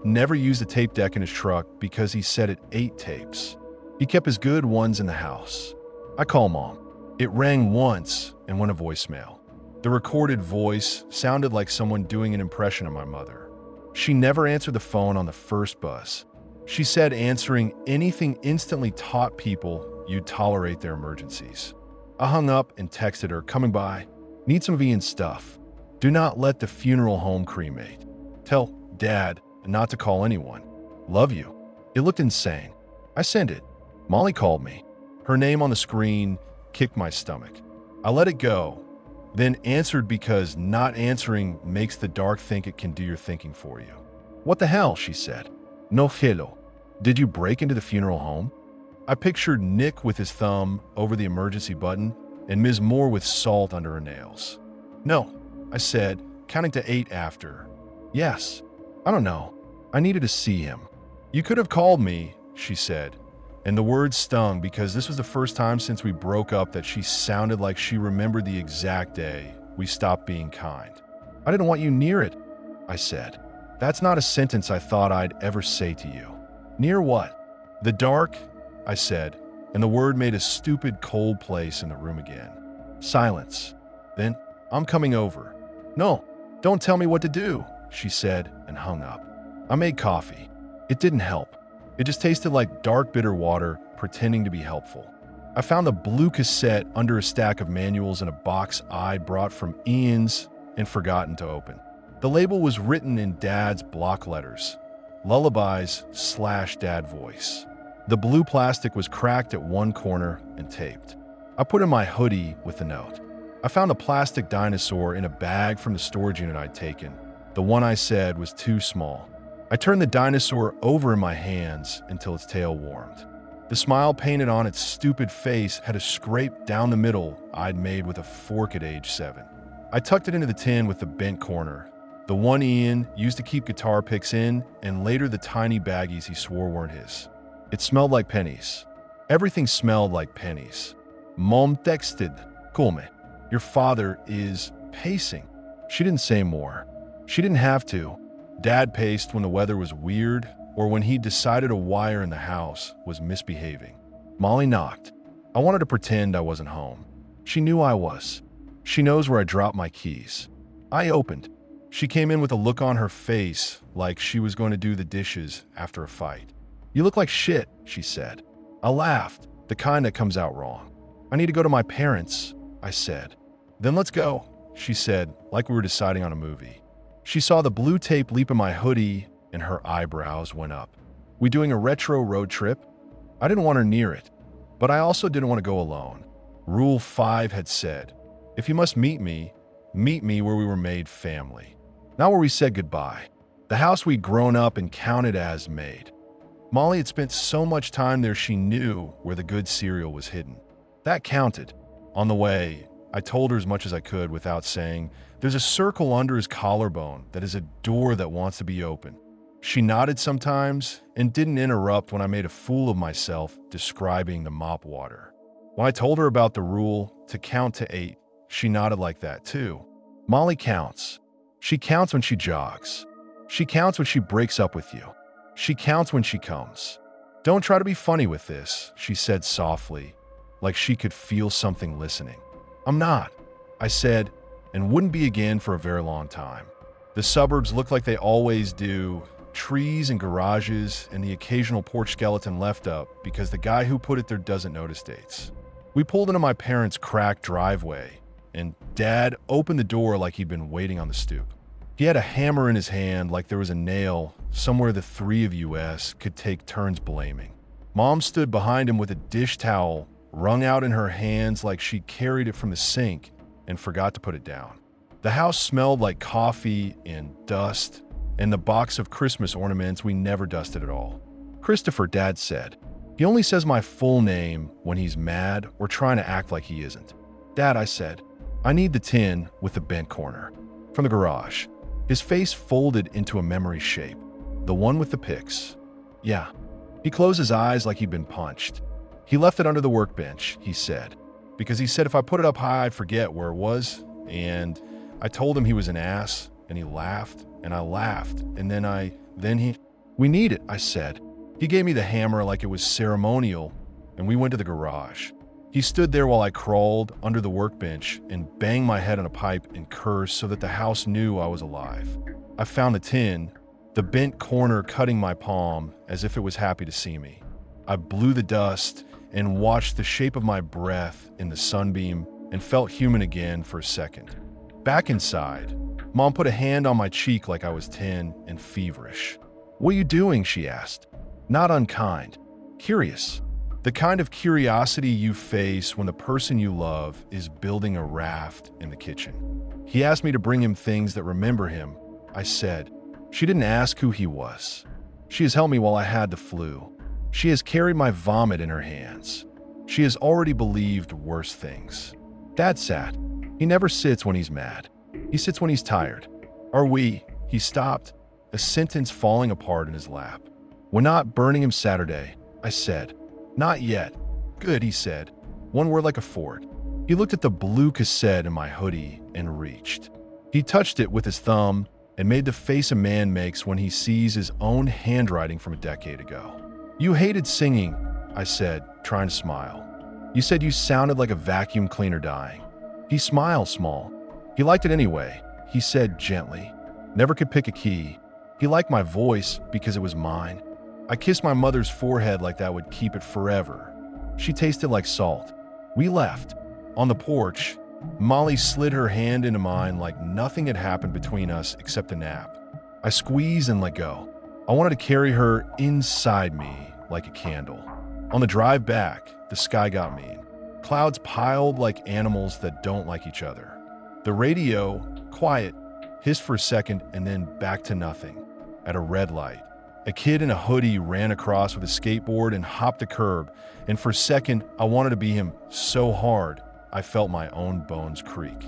never used a tape deck in his truck because he said it ate tapes. He kept his good ones in the house. I called Mom. It rang once and went to voicemail. The recorded voice sounded like someone doing an impression of my mother. She never answered the phone on the first buzz. She said answering anything instantly taught people you'd tolerate their emergencies. I hung up and texted her, "Coming by. Need some of Ian's stuff. Do not let the funeral home cremate. Tell Dad not to call anyone. Love you." It looked insane. I sent it. Molly called me. Her name on the screen kicked my stomach. I let it go, then answered because not answering makes the dark think it can do your thinking for you. "What the hell?" she said. "No hello. Did you break into the funeral home?" I pictured Nick with his thumb over the emergency button and Ms. Moore with salt under her nails. "No," I said, counting to 8 after. "Yes. I don't know. I needed to see him." "You could have called me," she said. And the words stung because this was the first time since we broke up that she sounded like she remembered the exact day we stopped being kind. "I didn't want you near it," I said. "That's not a sentence I thought I'd ever say to you." "Near what?" "The dark," I said, and the word made a stupid cold place in the room again. Silence. Then, "I'm coming over." "No, don't tell me what to do," she said and hung up. I made coffee. It didn't help. It just tasted like dark, bitter water, pretending to be helpful. I found the blue cassette under a stack of manuals in a box I'd brought from Ian's and forgotten to open. The label was written in Dad's block letters. Lullabies / Dad voice. The blue plastic was cracked at one corner and taped. I put in my hoodie with the note. I found a plastic dinosaur in a bag from the storage unit I'd taken. The one I said was too small. I turned the dinosaur over in my hands until its tail warmed. The smile painted on its stupid face had a scrape down the middle I'd made with a fork at age 7. I tucked it into the tin with the bent corner, the one Ian used to keep guitar picks in, and later the tiny baggies he swore weren't his. It smelled like pennies. Everything smelled like pennies. Mom texted, "Come, your father is pacing." She didn't say more. She didn't have to. Dad paced when the weather was weird or when he decided a wire in the house was misbehaving. Molly knocked. I wanted to pretend I wasn't home. She knew I was. She knows where I dropped my keys. I opened. She came in with a look on her face like she was going to do the dishes after a fight. "You look like shit," she said. I laughed, the kind that comes out wrong. "I need to go to my parents," I said. "Then let's go," she said, like we were deciding on a movie. She saw the blue tape leap in my hoodie and her eyebrows went up. "We doing a retro road trip?" I didn't want her near it, but I also didn't want to go alone. Rule 5 had said, if you must meet me where we were made family. Not where we said goodbye. The house we'd grown up and counted as made. Molly had spent so much time there she knew where the good cereal was hidden. That counted. On the way, I told her as much as I could without saying, "There's a circle under his collarbone that is a door that wants to be open." She nodded sometimes and didn't interrupt when I made a fool of myself describing the mop water. When I told her about the rule to count to 8, she nodded like that too. Molly counts. She counts when she jogs. She counts when she breaks up with you. She counts when she comes. "Don't try to be funny with this," she said softly, like she could feel something listening. "I'm not," I said, and wouldn't be again for a very long time. The suburbs looked like they always do. Trees and garages and the occasional porch skeleton left up because the guy who put it there doesn't notice dates. We pulled into my parents' cracked driveway, and Dad opened the door like he'd been waiting on the stoop. He had a hammer in his hand like there was a nail somewhere the three of us could take turns blaming. Mom stood behind him with a dish towel wrung out in her hands like she carried it from the sink and forgot to put it down. The house smelled like coffee and dust and the box of Christmas ornaments we never dusted at all. "Christopher," Dad said. "He only says my full name when he's mad or trying to act like he isn't." "Dad," I said, "I need the tin with the bent corner." From the garage. His face folded into a memory shape. "The one with the pics." "Yeah." He closed his eyes like he'd been punched. "He left it under the workbench," he said, "because he said if I put it up high, I'd forget where it was." And I told him he was an ass, and he laughed, and I laughed, and then he... "We need it," I said. He gave me the hammer like it was ceremonial, and we went to the garage. He stood there while I crawled under the workbench and banged my head on a pipe and cursed so that the house knew I was alive. I found the tin, the bent corner cutting my palm as if it was happy to see me. I blew the dust and watched the shape of my breath in the sunbeam and felt human again for a second. Back inside, Mom put a hand on my cheek like I was 10 and feverish. "What are you doing?" she asked. Not unkind, curious. The kind of curiosity you face when the person you love is building a raft in the kitchen. He asked me to bring him things that remember him, I said. She didn't ask who he was. She has held me while I had the flu. She has carried my vomit in her hands. She has already believed worse things. Dad sat. He never sits when he's mad. He sits when he's tired. Are we? He stopped, a sentence falling apart in his lap. We're not burning him Saturday, I said. Not yet. Good, he said. One word like a Ford. He looked at the blue cassette in my hoodie and reached. He touched it with his thumb and made the face a man makes when he sees his own handwriting from a decade ago. You hated singing, I said, trying to smile. You said you sounded like a vacuum cleaner dying. He smiled small. He liked it anyway, he said gently. Never could pick a key. He liked my voice because it was mine. I kissed my mother's forehead like that would keep it forever. She tasted like salt. We left. On the porch, Molly slid her hand into mine like nothing had happened between us except a nap. I squeezed and let go. I wanted to carry her inside me like a candle. On the drive back, the sky got mean. Clouds piled like animals that don't like each other. The radio, quiet, hissed for a second and then back to nothing. At a red light, a kid in a hoodie ran across with a skateboard and hopped a curb, and for a second, I wanted to be him so hard, I felt my own bones creak.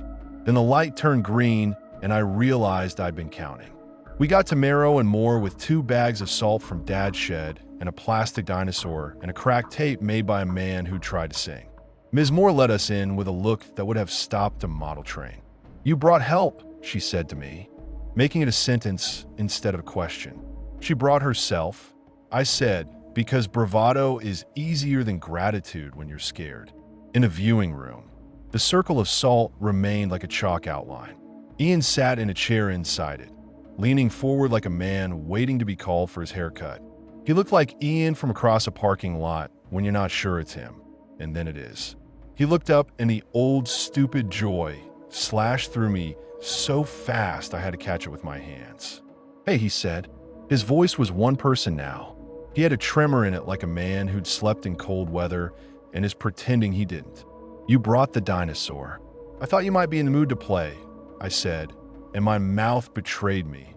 Then the light turned green, and I realized I'd been counting. We got to Marrow and More with 2 bags of salt from Dad's shed and a plastic dinosaur and a cracked tape made by a man who tried to sing. Ms. Moore let us in with a look that would have stopped a model train. "You brought help," she said to me, making it a sentence instead of a question. She brought herself, I said, because bravado is easier than gratitude when you're scared. In a viewing room, the circle of salt remained like a chalk outline. Ian sat in a chair inside it, leaning forward like a man waiting to be called for his haircut. He looked like Ian from across a parking lot when you're not sure it's him, and then it is. He looked up and the old stupid joy slashed through me so fast I had to catch it with my hands. "Hey," he said. His voice was one person now. He had a tremor in it like a man who'd slept in cold weather and is pretending he didn't. "You brought the dinosaur. I thought you might be in the mood to play," I said, and my mouth betrayed me.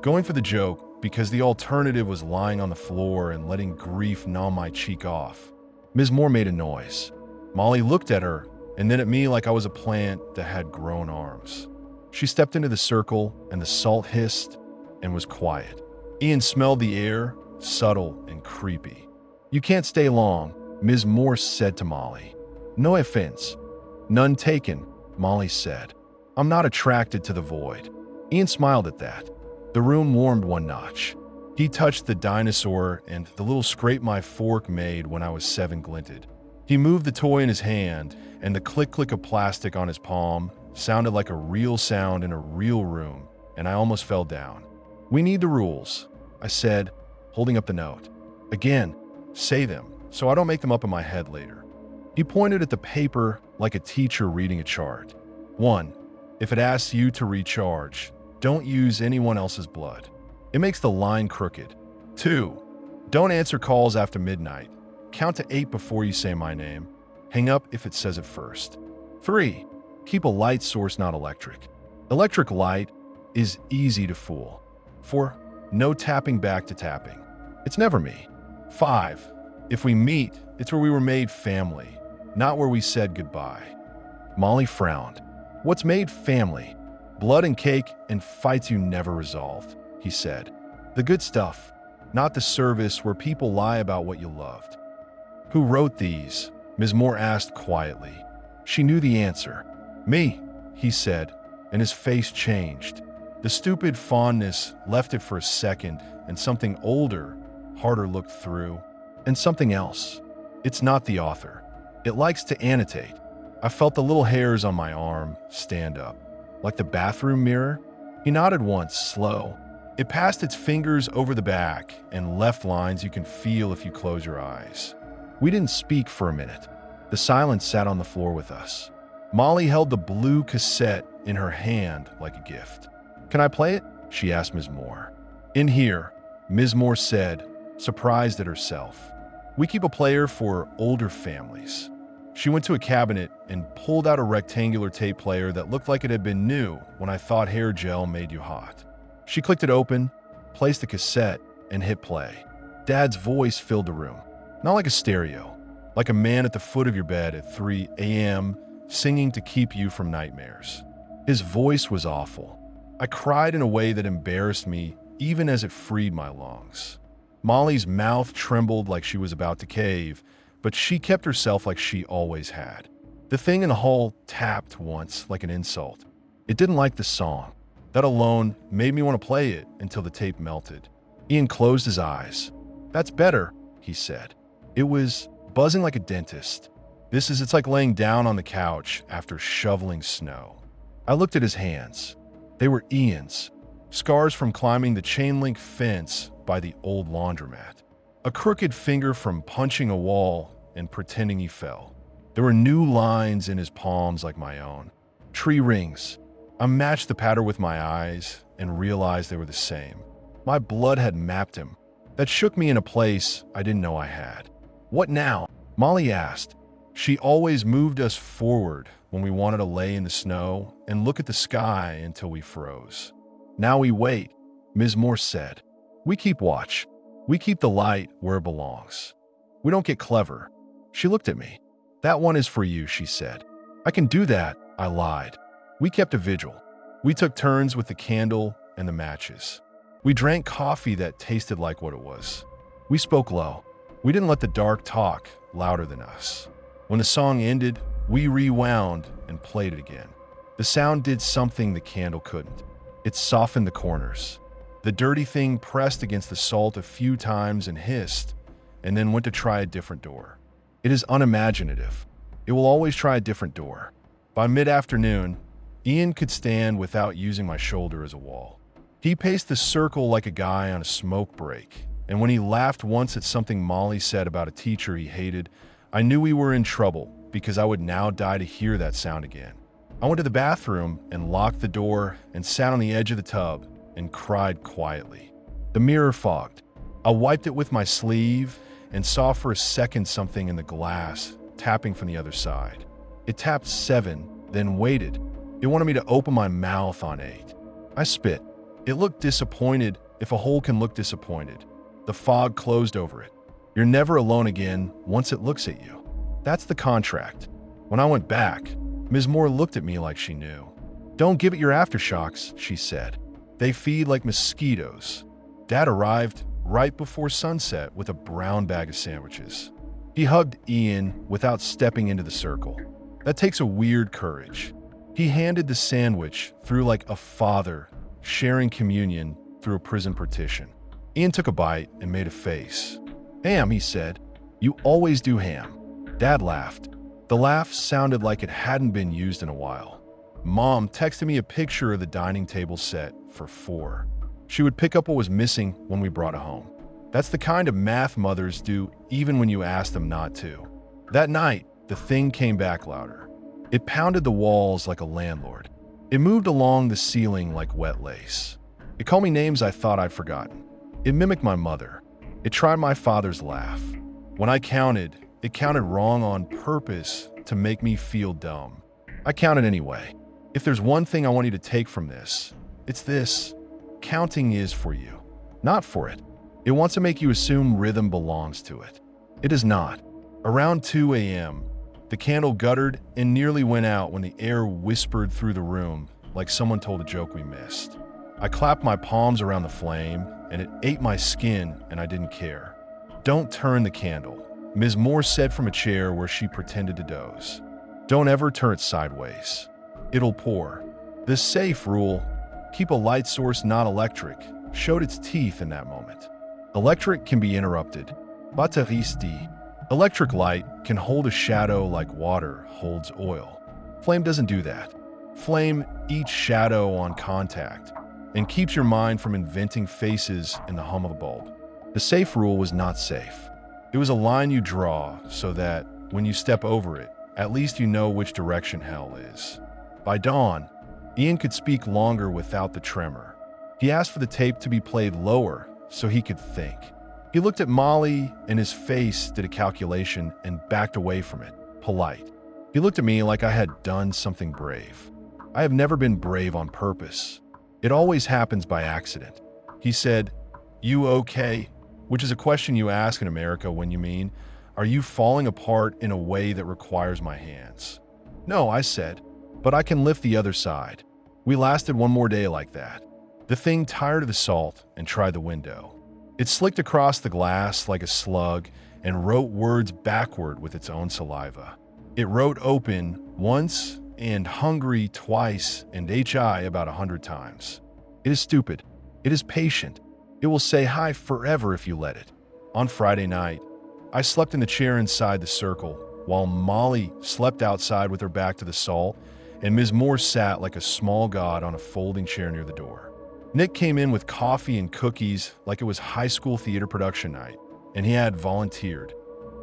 Going for the joke because the alternative was lying on the floor and letting grief gnaw my cheek off. Ms. Moore made a noise. Molly looked at her and then at me like I was a plant that had grown arms. She stepped into the circle and the salt hissed and was quiet. Ian smelled the air, subtle and creepy. "You can't stay long," Ms. Moore said to Molly. "No offense." "None taken," Molly said. "I'm not attracted to the void." Ian smiled at that. The room warmed one notch. He touched the dinosaur and the little scrape my fork made when I was 7 glinted. He moved the toy in his hand, and the click-click of plastic on his palm sounded like a real sound in a real room, and I almost fell down. "We need the rules," I said, holding up the note. "Again, say them, so I don't make them up in my head later." He pointed at the paper like a teacher reading a chart. 1. If it asks you to recharge, don't use anyone else's blood. It makes the line crooked. 2. Don't answer calls after midnight. Count to 8 before you say my name. Hang up if it says it first. 3. Keep a light source not electric. Electric light is easy to fool. 4. No tapping back to tapping. It's never me. 5. If we meet, it's where we were made family, not where we said goodbye. Molly frowned. "What's made family? Blood and cake and fights you never resolved," he said. "The good stuff, not the service where people lie about what you loved." "Who wrote these?" Ms. Moore asked quietly. She knew the answer. "Me," he said, and his face changed. The stupid fondness left it for a second, and something older, harder looked through, and something else. "It's not the author. It likes to annotate." I felt the little hairs on my arm stand up. "Like the bathroom mirror?" He nodded once, slow. It passed its fingers over the back and left lines you can feel if you close your eyes. We didn't speak for a minute. The silence sat on the floor with us. Molly held the blue cassette in her hand like a gift. "Can I play it?" she asked Ms. Moore. "In here," Ms. Moore said, surprised at herself. "We keep a player for older families." She went to a cabinet and pulled out a rectangular tape player that looked like it had been new when I thought hair gel made you hot. She clicked it open, placed the cassette, and hit play. Dad's voice filled the room. Not like a stereo, like a man at the foot of your bed at 3 a.m. singing to keep you from nightmares. His voice was awful. I cried in a way that embarrassed me even as it freed my lungs. Molly's mouth trembled like she was about to cave, but she kept herself like she always had. The thing in the hall tapped once like an insult. It didn't like the song. That alone made me want to play it until the tape melted. Ian closed his eyes. "That's better," he said. It was buzzing like a dentist. It's like laying down on the couch after shoveling snow. I looked at his hands. They were Ian's. Scars from climbing the chain-link fence by the old laundromat. A crooked finger from punching a wall and pretending he fell. There were new lines in his palms like my own. Tree rings. I matched the pattern with my eyes and realized they were the same. My blood had mapped him. That shook me in a place I didn't know I had. "What now?" Molly asked. She always moved us forward when we wanted to lay in the snow and look at the sky until we froze. "Now we wait," Ms. Morse said. "We keep watch. We keep the light where it belongs. We don't get clever." She looked at me. "That one is for you," she said. "I can do that," I lied. We kept a vigil. We took turns with the candle and the matches. We drank coffee that tasted like what it was. We spoke low. We didn't let the dark talk louder than us. When the song ended, we rewound and played it again. The sound did something the candle couldn't. It softened the corners. The dirty thing pressed against the salt a few times and hissed, and then went to try a different door. It is unimaginative. It will always try a different door. By mid-afternoon, Ian could stand without using my shoulder as a wall. He paced the circle like a guy on a smoke break, and when he laughed once at something Molly said about a teacher he hated, I knew we were in trouble because I would now die to hear that sound again. I went to the bathroom and locked the door and sat on the edge of the tub and cried quietly. The mirror fogged. I wiped it with my sleeve and saw for a second something in the glass tapping from the other side. It tapped 7, then waited. It wanted me to open my mouth on 8. I spit. It looked disappointed, if a hole can look disappointed. The fog closed over it. You're never alone again once it looks at you. That's the contract. When I went back, Ms. Moore looked at me like she knew. "Don't give it your aftershocks," she said. "They feed like mosquitoes." Dad arrived right before sunset with a brown bag of sandwiches. He hugged Ian without stepping into the circle. That takes a weird courage. He handed the sandwich through like a father sharing communion through a prison partition. Ian took a bite and made a face. "Ham," he said. "You always do ham." Dad laughed. The laugh sounded like it hadn't been used in a while. Mom texted me a picture of the dining table set for 4. She would pick up what was missing when we brought it home. That's the kind of math mothers do even when you ask them not to. That night, the thing came back louder. It pounded the walls like a landlord. It moved along the ceiling like wet lace. It called me names I thought I'd forgotten. It mimicked my mother. It tried my father's laugh. When I counted, it counted wrong on purpose to make me feel dumb. I counted anyway. If there's one thing I want you to take from this, it's this. Counting is for you, not for it. It wants to make you assume rhythm belongs to it. It does not. Around 2 a.m., the candle guttered and nearly went out when the air whispered through the room like someone told a joke we missed. I clapped my palms around the flame, and it ate my skin, and I didn't care. "Don't turn the candle," Ms. Moore said from a chair where she pretended to doze. "Don't ever turn it sideways. It'll pour." The safe rule, keep a light source not electric, showed its teeth in that moment. Electric can be interrupted. Batteristi. Electric light can hold a shadow like water holds oil. Flame doesn't do that. Flame eats shadow on contact and keeps your mind from inventing faces in the hum of a bulb. The safe rule was not safe. It was a line you draw so that, when you step over it, at least you know which direction hell is. By dawn, Ian could speak longer without the tremor. He asked for the tape to be played lower so he could think. He looked at Molly, and his face did a calculation and backed away from it, polite. He looked at me like I had done something brave. I have never been brave on purpose. It always happens by accident. He said, "You okay?" Which is a question you ask in America when you mean, "Are you falling apart in a way that requires my hands?" "No," I said, "but I can lift the other side." We lasted one more day like that. The thing tired of the salt and tried the window. It slicked across the glass like a slug and wrote words backward with its own saliva. It wrote open once and hungry twice and HI about 100 times. It is stupid. It is patient. It will say hi forever if you let it. On Friday night, I slept in the chair inside the circle while Molly slept outside with her back to the salt, and Ms. Moore sat like a small god on a folding chair near the door. Nick came in with coffee and cookies like it was high school theater production night, and he had volunteered.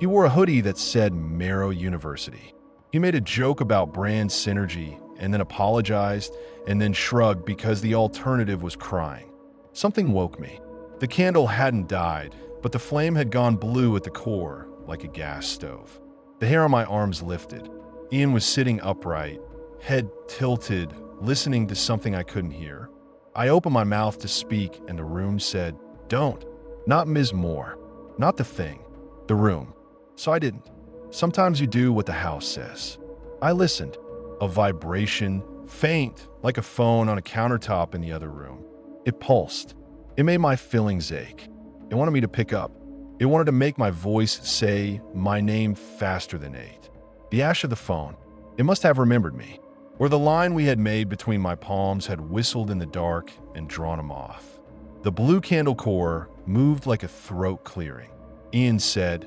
He wore a hoodie that said Marrow University. He made a joke about brand synergy and then apologized and then shrugged because the alternative was crying. Something woke me. The candle hadn't died, but the flame had gone blue at the core, like a gas stove. The hair on my arms lifted. Ian was sitting upright, head tilted, listening to something I couldn't hear. I opened my mouth to speak, and the room said, "Don't." Not Ms. Moore. Not the thing. The room. So I didn't. Sometimes you do what the house says. I listened. A vibration, faint, like a phone on a countertop in the other room. It pulsed. It made my fillings ache. It wanted me to pick up. It wanted to make my voice say my name faster than 8. The ash of the phone. It must have remembered me. Or the line we had made between my palms had whistled in the dark and drawn a moth. The blue candle core moved like a throat clearing. Ian said,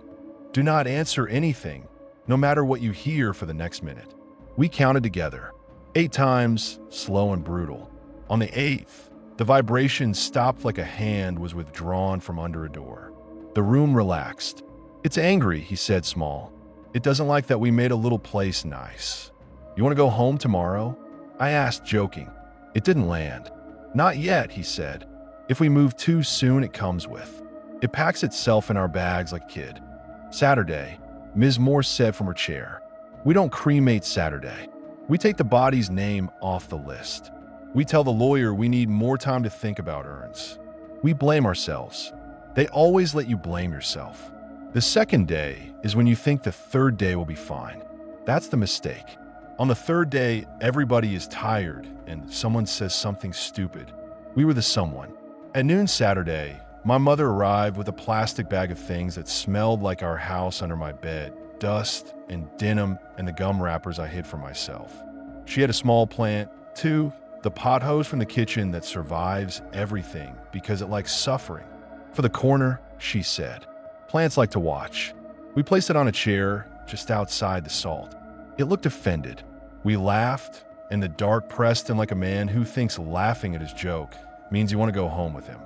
"Do not answer anything, no matter what you hear for the next minute." We counted together. 8 times, slow and brutal. On the 8th, the vibration stopped like a hand was withdrawn from under a door. The room relaxed. "It's angry," he said, small. "It doesn't like that we made a little place nice. You want to go home tomorrow?" I asked, joking. It didn't land. "Not yet," he said. "If we move too soon, it comes with. It packs itself in our bags like a kid." Saturday, Ms. Moore said from her chair. "We don't cremate Saturday. We take the body's name off the list. We tell the lawyer we need more time to think about urns. We blame ourselves. They always let you blame yourself. The second day is when you think the third day will be fine. That's the mistake. On the third day, everybody is tired and someone says something stupid. We were the someone. At noon Saturday, my mother arrived with a plastic bag of things that smelled like our house under my bed, dust and denim and the gum wrappers I hid for myself. She had a small plant, too, the pot hose from the kitchen that survives everything because it likes suffering. "For the corner," she said. "Plants like to watch." We placed it on a chair just outside the salt. It looked offended. We laughed, and the dark pressed him like a man who thinks laughing at his joke means you want to go home with him.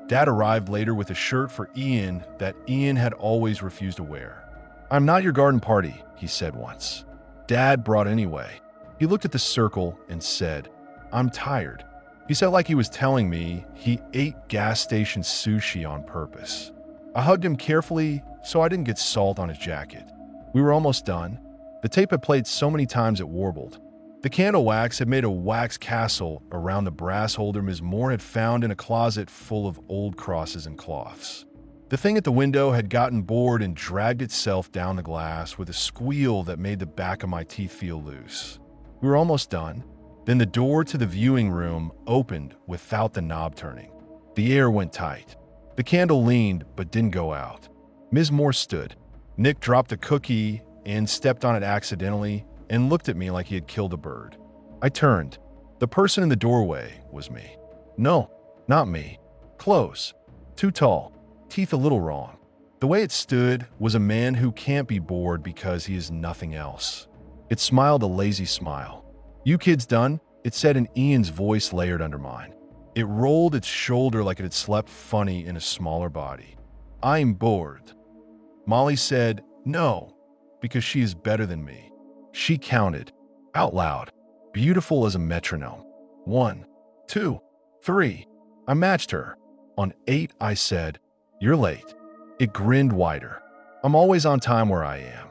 Dad arrived later with a shirt for Ian that Ian had always refused to wear. "I'm not your garden party," he said once. Dad brought anyway. He looked at the circle and said, "I'm tired." He said like he was telling me he ate gas station sushi on purpose. I hugged him carefully so I didn't get salt on his jacket. We were almost done. The tape had played so many times it warbled. The candle wax had made a wax castle around the brass holder Ms. Moore had found in a closet full of old crosses and cloths. The thing at the window had gotten bored and dragged itself down the glass with a squeal that made the back of my teeth feel loose. We were almost done. Then the door to the viewing room opened without the knob turning. The air went tight. The candle leaned but didn't go out. Ms. Moore stood. Nick dropped a cookie and stepped on it accidentally and looked at me like he had killed a bird. I turned. The person in the doorway was me. No, not me. Close. Too tall. Teeth a little wrong. The way it stood was a man who can't be bored because he is nothing else. It smiled a lazy smile. "You kids done?" it said in Ian's voice layered under mine. It rolled its shoulder like it had slept funny in a smaller body. "I'm bored." Molly said, "No, because she is better than me." She counted, out loud, beautiful as a metronome. 1, 2, 3. I matched her. On 8, I said, "You're late." It grinned wider. "I'm always on time where I am."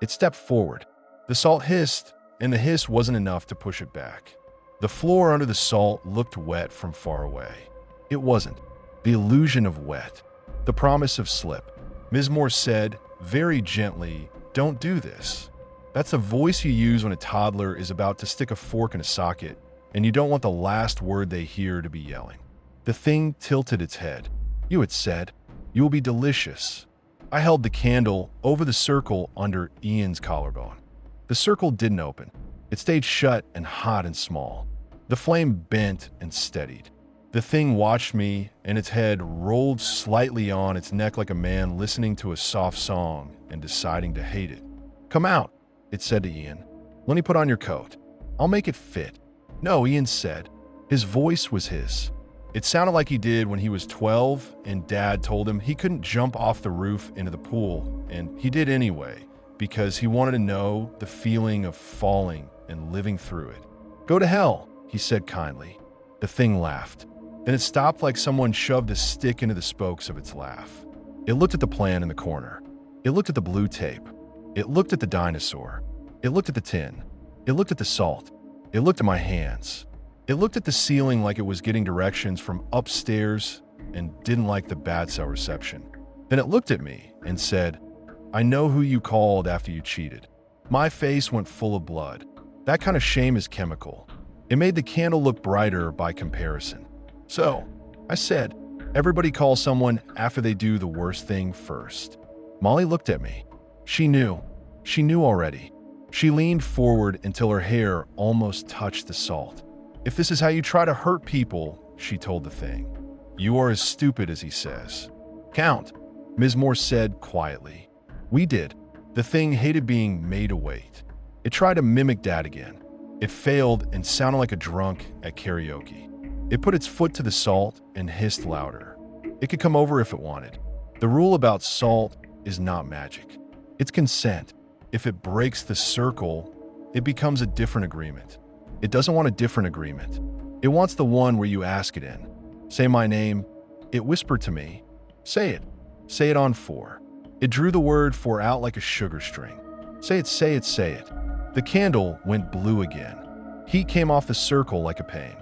It stepped forward. The salt hissed, and the hiss wasn't enough to push it back. The floor under the salt looked wet from far away. It wasn't. The illusion of wet. The promise of slip. Ms. Moore said, very gently, "Don't do this." That's the voice you use when a toddler is about to stick a fork in a socket, and you don't want the last word they hear to be yelling. The thing tilted its head. "You had said, you will be delicious." I held the candle over the circle under Ian's collarbone. The circle didn't open. It stayed shut and hot and small. The flame bent and steadied. The thing watched me, and its head rolled slightly on its neck like a man listening to a soft song and deciding to hate it. "Come out," it said to Ian. "Let me put on your coat. I'll make it fit." "No," Ian said. His voice was his. It sounded like he did when he was 12 and Dad told him he couldn't jump off the roof into the pool, and he did anyway because he wanted to know the feeling of falling and living through it. "Go to hell," he said kindly. The thing laughed. Then it stopped like someone shoved a stick into the spokes of its laugh. It looked at the plan in the corner. It looked at the blue tape. It looked at the dinosaur. It looked at the tin. It looked at the salt. It looked at my hands. It looked at the ceiling like it was getting directions from upstairs and didn't like the bad cell reception. Then it looked at me and said, "I know who you called after you cheated." My face went full of blood. That kind of shame is chemical. It made the candle look brighter by comparison. "So," I said, "everybody calls someone after they do the worst thing first." Molly looked at me. She knew. She knew already. She leaned forward until her hair almost touched the salt. "If this is how you try to hurt people," she told the thing, "you are as stupid as he says." "Count," Ms. Morse said quietly. We did. The thing hated being made to wait. It tried to mimic Dad again. It failed and sounded like a drunk at karaoke. It put its foot to the salt and hissed louder. It could come over if it wanted. The rule about salt is not magic. It's consent. If it breaks the circle, it becomes a different agreement. It doesn't want a different agreement. It wants the one where you ask it in. "Say my name." It whispered to me. "Say it. Say it on 4. It drew the word "for" out like a sugar string. "Say it, say it, say it." The candle went blue again. Heat came off the circle like a pain.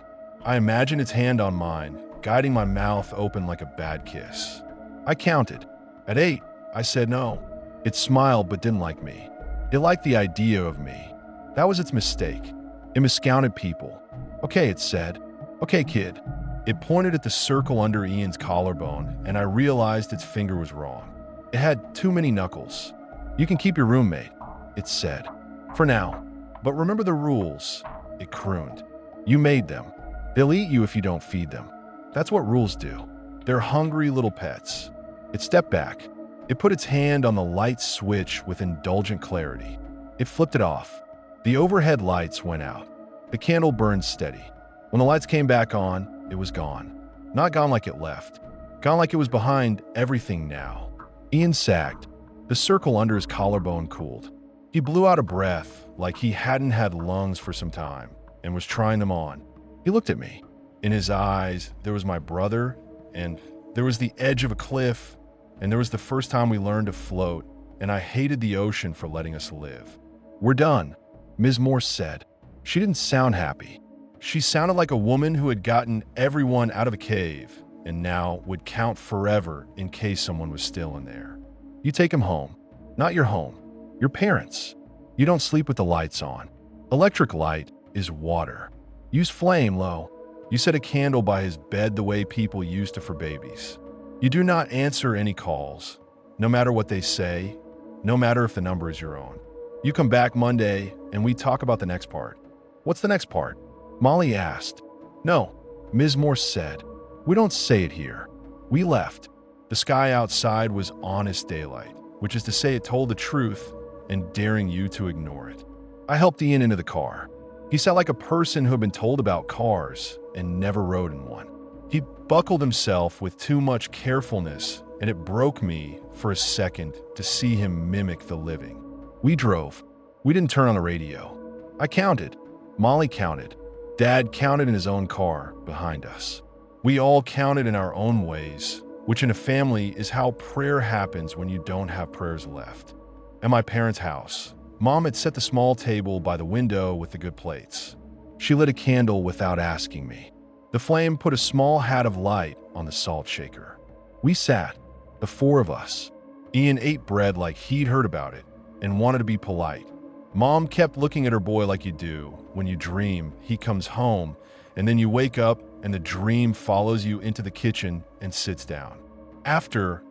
I imagined its hand on mine, guiding my mouth open like a bad kiss. I counted. At 8, I said no. It smiled but didn't like me. It liked the idea of me. That was its mistake. It miscounted people. "Okay," it said. "Okay, kid." It pointed at the circle under Ian's collarbone, and I realized its finger was wrong. It had too many knuckles. "You can keep your roommate," it said. "For now. But remember the rules," it crooned. "You made them. They'll eat you if you don't feed them. That's what rules do. They're hungry little pets." It stepped back. It put its hand on the light switch with indulgent clarity. It flipped it off. The overhead lights went out. The candle burned steady. When the lights came back on, it was gone. Not gone like it left. Gone like it was behind everything now. Ian sagged. The circle under his collarbone cooled. He blew out a breath like he hadn't had lungs for some time and was trying them on. He looked at me. In his eyes, there was my brother, and there was the edge of a cliff, and there was the first time we learned to float, and I hated the ocean for letting us live. "We're done," Ms. Morse said. She didn't sound happy. She sounded like a woman who had gotten everyone out of a cave and now would count forever in case someone was still in there. "You take him home. Not your home. Your parents. You don't sleep with the lights on. Electric light is water. Use flame low. You set a candle by his bed the way people used to for babies. You do not answer any calls, no matter what they say, no matter if the number is your own. You come back Monday and we talk about the next part." "What's the next part?" Molly asked. "No," Ms. Morse said. "We don't say it here." We left. The sky outside was honest daylight, which is to say it told the truth and daring you to ignore it. I helped Ian into the car. He sat like a person who had been told about cars and never rode in one. He buckled himself with too much carefulness, and it broke me for a second to see him mimic the living. We drove. We didn't turn on the radio. I counted. Molly counted. Dad counted in his own car behind us. We all counted in our own ways, which in a family is how prayer happens when you don't have prayers left. At my parents' house, Mom had set the small table by the window with the good plates. She lit a candle without asking me. The flame put a small hat of light on the salt shaker. We sat, the 4 of us. Ian ate bread like he'd heard about it and wanted to be polite. Mom kept looking at her boy like you do when you dream he comes home, and then you wake up and the dream follows you into the kitchen and sits down. After,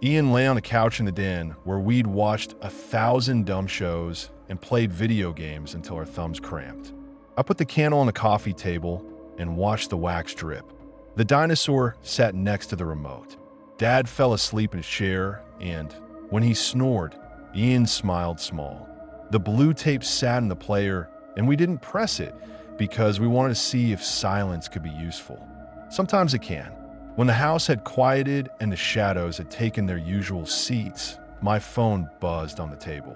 Ian lay on the couch in the den where we'd watched 1,000 dumb shows and played video games until our thumbs cramped. I put the candle on the coffee table and watched the wax drip. The dinosaur sat next to the remote. Dad fell asleep in his chair, and when he snored, Ian smiled small. The blue tape sat in the player, and we didn't press it because we wanted to see if silence could be useful. Sometimes it can. When the house had quieted and the shadows had taken their usual seats, my phone buzzed on the table.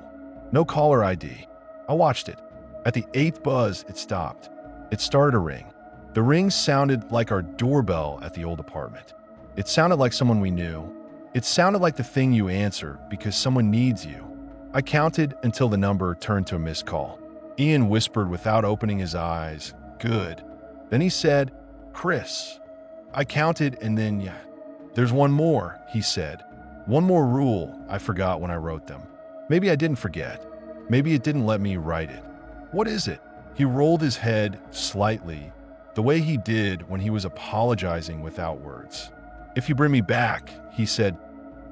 No caller ID. I watched it. At the 8th buzz, it stopped. It started to ring. The ring sounded like our doorbell at the old apartment. It sounded like someone we knew, It sounded like the thing you answer because someone needs you. I counted until the number turned to a missed call. Ian whispered without opening his eyes, "Good." Then he said, "Chris." I counted and then, "Yeah, there's one more," he said. One more rule I forgot when I wrote them. Maybe I didn't forget. Maybe it didn't let me write it. "What is it?" He rolled his head slightly, the way he did when he was apologizing without words. "If you bring me back," he said,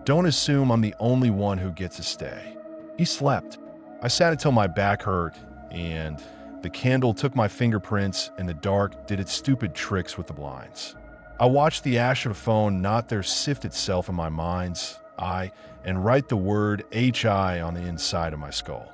"don't assume I'm the only one who gets to stay." He slept. I sat until my back hurt, and the candle took my fingerprints and the dark did its stupid tricks with the blinds. I watched the ash of the phone not there sift itself in my mind's eye and write the word HI on the inside of my skull.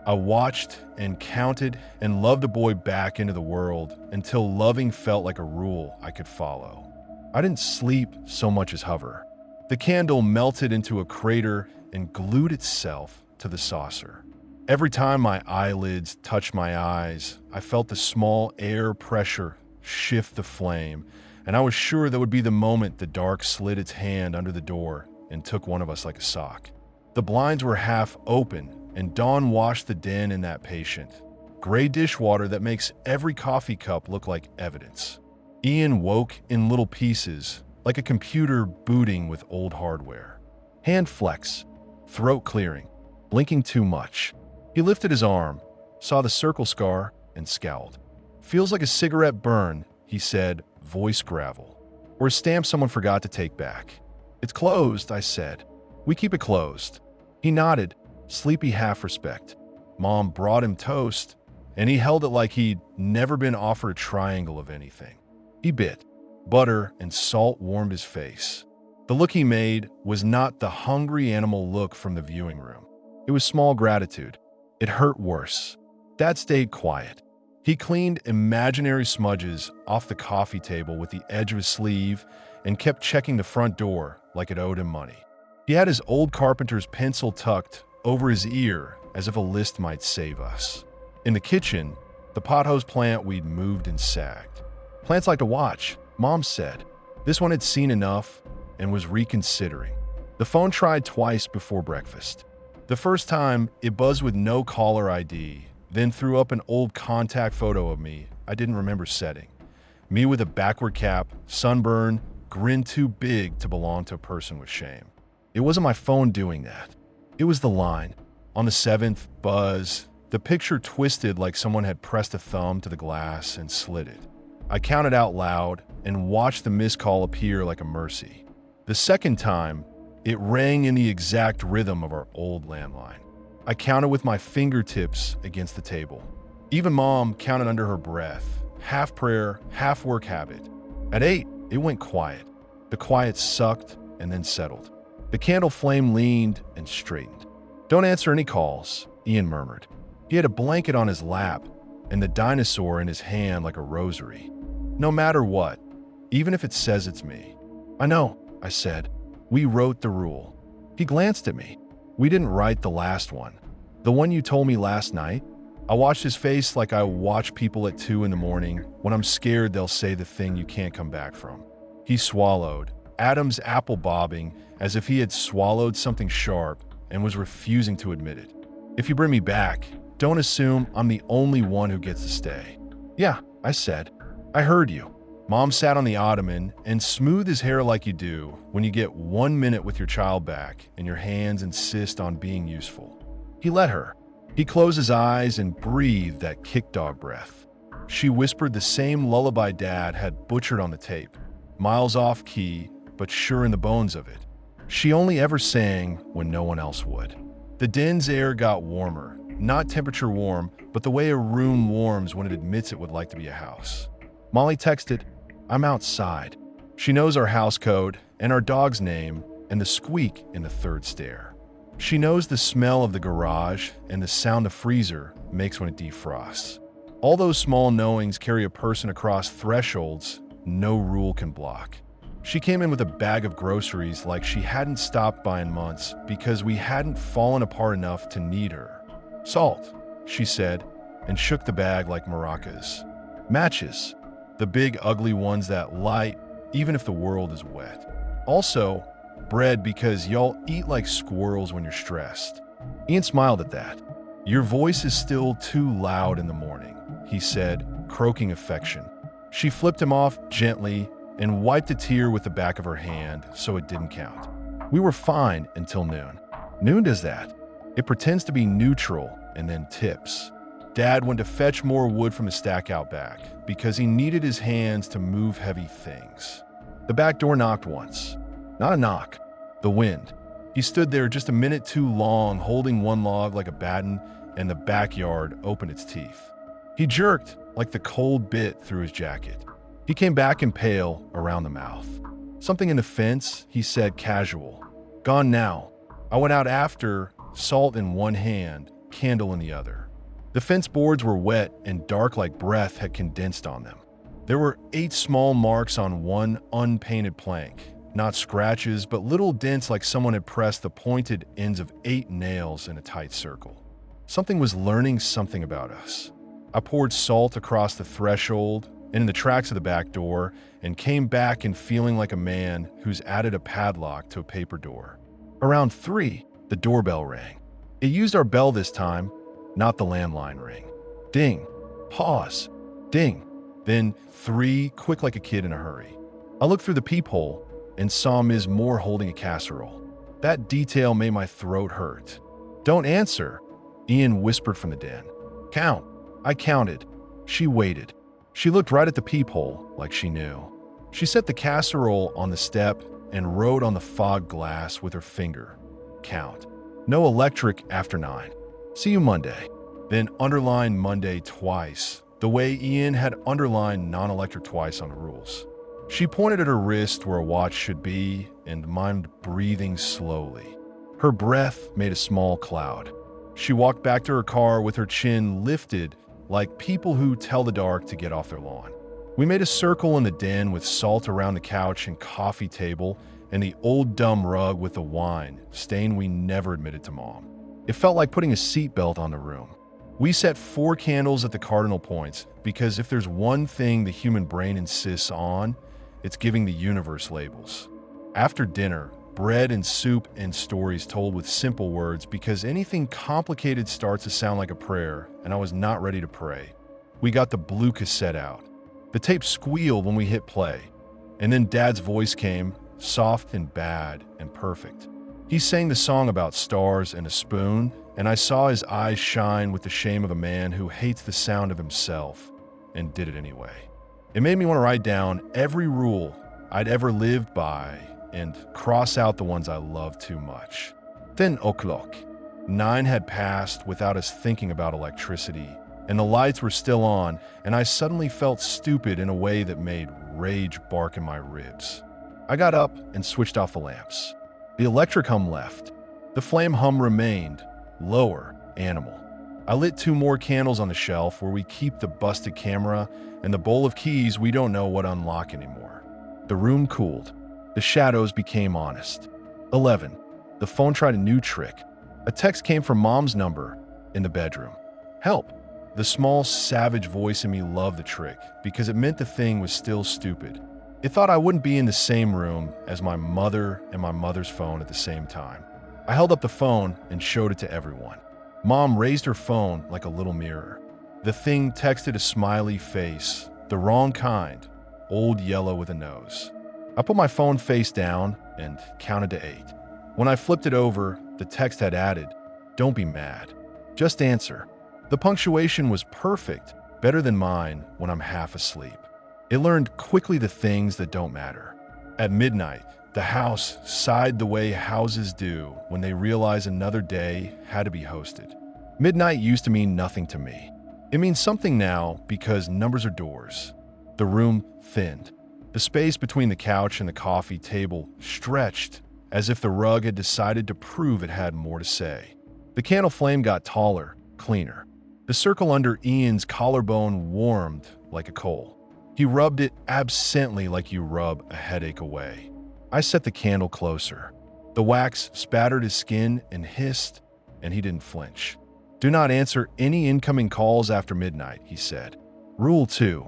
I watched and counted and loved the boy back into the world until loving felt like a rule I could follow. I didn't sleep so much as hover. The candle melted into a crater and glued itself to the saucer. Every time my eyelids touched my eyes, I felt the small air pressure shift the flame, and I was sure that would be the moment the dark slid its hand under the door and took one of us like a sock. The blinds were half open, and dawn washed the den in that patient, gray dishwater that makes every coffee cup look like evidence. Ian woke in little pieces, like a computer booting with old hardware. Hand flex, throat clearing, blinking too much. He lifted his arm, saw the circle scar, and scowled. "Feels like a cigarette burn," he said, voice gravel, "or a stamp someone forgot to take back." "It's closed," I said. "We keep it closed." He nodded, sleepy half-respect. Mom brought him toast, and he held it like he'd never been offered a triangle of anything. He bit. Butter and salt warmed his face. The look he made was not the hungry animal look from the viewing room. It was small gratitude. It hurt worse. Dad stayed quiet. He cleaned imaginary smudges off the coffee table with the edge of his sleeve and kept checking the front door like it owed him money. He had his old carpenter's pencil tucked over his ear as if a list might save us. In the kitchen, the pothose plant we'd moved and sagged. "Plants like to watch," Mom said. This one had seen enough and was reconsidering. The phone tried twice before breakfast. The first time, it buzzed with no caller ID, then threw up an old contact photo of me I didn't remember setting. Me with a backward cap, sunburn, grin too big to belong to a person with shame. It wasn't my phone doing that. It was the line. On the 7th buzz, the picture twisted like someone had pressed a thumb to the glass and slid it. I counted out loud and watched the missed call appear like a mercy. The second time, it rang in the exact rhythm of our old landline. I counted with my fingertips against the table. Even Mom counted under her breath, half prayer, half work habit. At 8, it went quiet. The quiet sucked and then settled. The candle flame leaned and straightened. "Don't answer any calls," Ian murmured. He had a blanket on his lap and the dinosaur in his hand like a rosary. "No matter what, even if it says it's me." "I know," I said. "We wrote the rule." He glanced at me. "We didn't write the last one. The one you told me last night?" I watched his face like I watch people at 2 in the morning when I'm scared they'll say the thing you can't come back from. He swallowed, Adam's apple bobbing as if he had swallowed something sharp and was refusing to admit it. "If you bring me back, don't assume I'm the only one who gets to stay." "Yeah," I said. "I heard you." Mom sat on the ottoman and smoothed his hair like you do when you get 1 minute with your child back and your hands insist on being useful. He let her. He closed his eyes and breathed that kick dog breath. She whispered the same lullaby Dad had butchered on the tape, miles off key, but sure in the bones of it. She only ever sang when no one else would. The den's air got warmer, not temperature warm, but the way a room warms when it admits it would like to be a house. Molly texted, "I'm outside." She knows our house code and our dog's name and the squeak in the third stair. She knows the smell of the garage and the sound the freezer makes when it defrosts. All those small knowings carry a person across thresholds no rule can block. She came in with a bag of groceries like she hadn't stopped by in months because we hadn't fallen apart enough to need her. "Salt," she said, and shook the bag like maracas. "Matches, the big ugly ones that light even if the world is wet. Also, Bread because y'all eat like squirrels when you're stressed. Ian smiled at that. Your voice is still too loud in the morning, he said, croaking affection. She flipped him off gently and wiped a tear with the back of her hand so it didn't count. We were fine until noon. Noon does that. It pretends to be neutral and then tips. Dad went to fetch more wood from the stack out back because he needed his hands to move heavy things. The back door knocked once. Not a knock. The wind. He stood there just a minute too long, holding one log like a batten, and the backyard opened its teeth. He jerked like the cold bit through his jacket. He came back impale around the mouth. Something in the fence, he said casual. Gone now. I went out after, salt in one hand, candle in the other. The fence boards were wet and dark like breath had condensed on them. There were 8 small marks on one unpainted plank. Not scratches, but little dents like someone had pressed the pointed ends of 8 nails in a tight circle. Something was learning something about us. I poured salt across the threshold and in the tracks of the back door and came back in feeling like a man who's added a padlock to a paper door. Around 3, the doorbell rang. It used our bell this time, not the landline ring. Ding. Pause. Ding. Then 3, quick like a kid in a hurry. I looked through the peephole and saw Ms. Moore holding a casserole. That detail made my throat hurt. Don't answer, Ian whispered from the den. Count. I counted. She waited. She looked right at the peephole like she knew. She set the casserole on the step and wrote on the fog glass with her finger. Count. No electric after 9. See you Monday. Then underline Monday twice, the way Ian had underlined non-electric twice on the rules. She pointed at her wrist where a watch should be and mimed breathing slowly. Her breath made a small cloud. She walked back to her car with her chin lifted like people who tell the dark to get off their lawn. We made a circle in the den with salt around the couch and coffee table and the old dumb rug with the wine, stain we never admitted to Mom. It felt like putting a seatbelt on the room. We set 4 candles at the cardinal points because if there's one thing the human brain insists on, it's giving the universe labels. After dinner, bread and soup and stories told with simple words because anything complicated starts to sound like a prayer, and I was not ready to pray. We got the blue cassette out. The tape squealed when we hit play, and then Dad's voice came, soft and bad and perfect. He sang the song about stars and a spoon, and I saw his eyes shine with the shame of a man who hates the sound of himself and did it anyway. It made me want to write down every rule I'd ever lived by and cross out the ones I loved too much. Then o'clock. 9 had passed without us thinking about electricity, and the lights were still on, and I suddenly felt stupid in a way that made rage bark in my ribs. I got up and switched off the lamps. The electric hum left. The flame hum remained, lower, animal. I lit 2 more candles on the shelf where we keep the busted camera and the bowl of keys we don't know what to unlock anymore. The room cooled. The shadows became honest. 11. The phone tried a new trick. A text came from Mom's number in the bedroom. Help. The small, savage voice in me loved the trick because it meant the thing was still stupid. It thought I wouldn't be in the same room as my mother and my mother's phone at the same time. I held up the phone and showed it to everyone. Mom raised her phone like a little mirror. The thing texted a smiley face, the wrong kind, old yellow with a nose. I put my phone face down and counted to 8. When I flipped it over, the text had added, "Don't be mad. Just answer." The punctuation was perfect, better than mine when I'm half asleep. It learned quickly the things that don't matter. At midnight, the house sighed the way houses do when they realize another day had to be hosted. Midnight used to mean nothing to me. It means something now because numbers are doors. The room thinned. The space between the couch and the coffee table stretched as if the rug had decided to prove it had more to say. The candle flame got taller, cleaner. The circle under Ian's collarbone warmed like a coal. He rubbed it absently like you rub a headache away. I set the candle closer. The wax spattered his skin and hissed, and he didn't flinch. "Do not answer any incoming calls after midnight," he said. "Rule 2.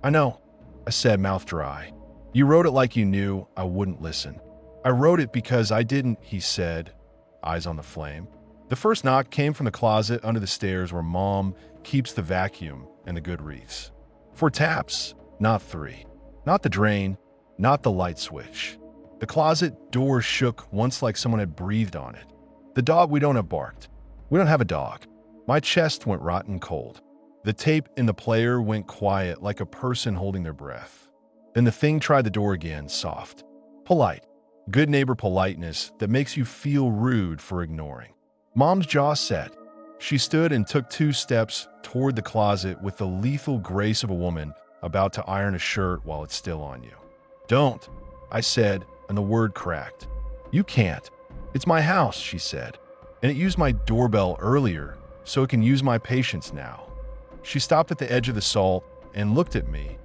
I know," I said, mouth dry. "You wrote it like you knew I wouldn't listen." I wrote it because I didn't, he said, eyes on the flame. The first knock came from the closet under the stairs where Mom keeps the vacuum and the good wreaths. 4 taps, not 3. Not the drain, not the light switch. The closet door shook once like someone had breathed on it. The dog we don't have barked. We don't have a dog. My chest went rotten cold. The tape in the player went quiet like a person holding their breath. Then the thing tried the door again, soft. Polite. Good neighbor politeness that makes you feel rude for ignoring. Mom's jaw set. She stood and took 2 steps toward the closet with the lethal grace of a woman about to iron a shirt while it's still on you. Don't, I said, and the word cracked. You can't. It's my house, she said, and it used my doorbell earlier, so it can use my patience now. She stopped at the edge of the salt and looked at me.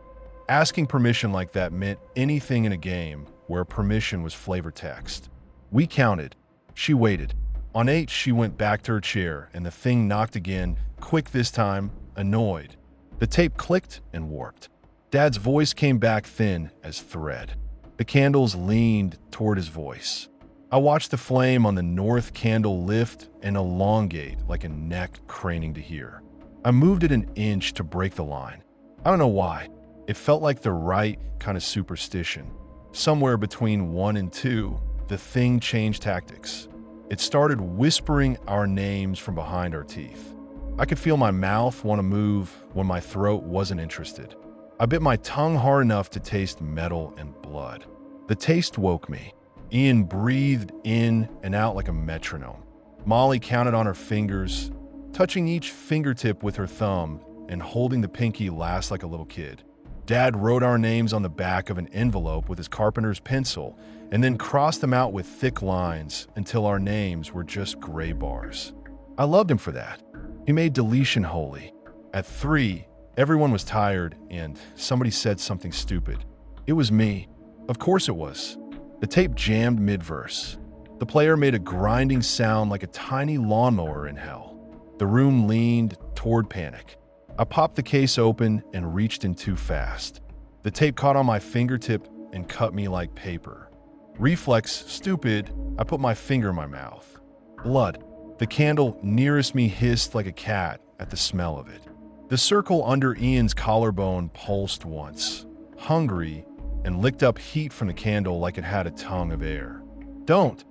Asking permission like that meant anything in a game where permission was flavor text. We counted. She waited. On 8, she went back to her chair, and the thing knocked again, quick this time, annoyed. The tape clicked and warped. Dad's voice came back thin as thread. The candles leaned toward his voice. I watched the flame on the north candle lift and elongate like a neck craning to hear. I moved it an inch to break the line. I don't know why. It felt like the right kind of superstition. Somewhere between 1 and 2, the thing changed tactics. It started whispering our names from behind our teeth. I could feel my mouth want to move when my throat wasn't interested. I bit my tongue hard enough to taste metal and blood. The taste woke me. Ian breathed in and out like a metronome. Molly counted on her fingers, touching each fingertip with her thumb and holding the pinky last like a little kid. Dad wrote our names on the back of an envelope with his carpenter's pencil and then crossed them out with thick lines until our names were just gray bars. I loved him for that. He made deletion holy. At 3, everyone was tired and somebody said something stupid. It was me. Of course it was. The tape jammed mid-verse. The player made a grinding sound like a tiny lawnmower in hell. The room leaned toward panic. I popped the case open and reached in too fast. The tape caught on my fingertip and cut me like paper. Reflex, stupid, I put my finger in my mouth. Blood. The candle nearest me hissed like a cat at the smell of it. The circle under Ian's collarbone pulsed once, hungry, and licked up heat from the candle like it had a tongue of air. Don't,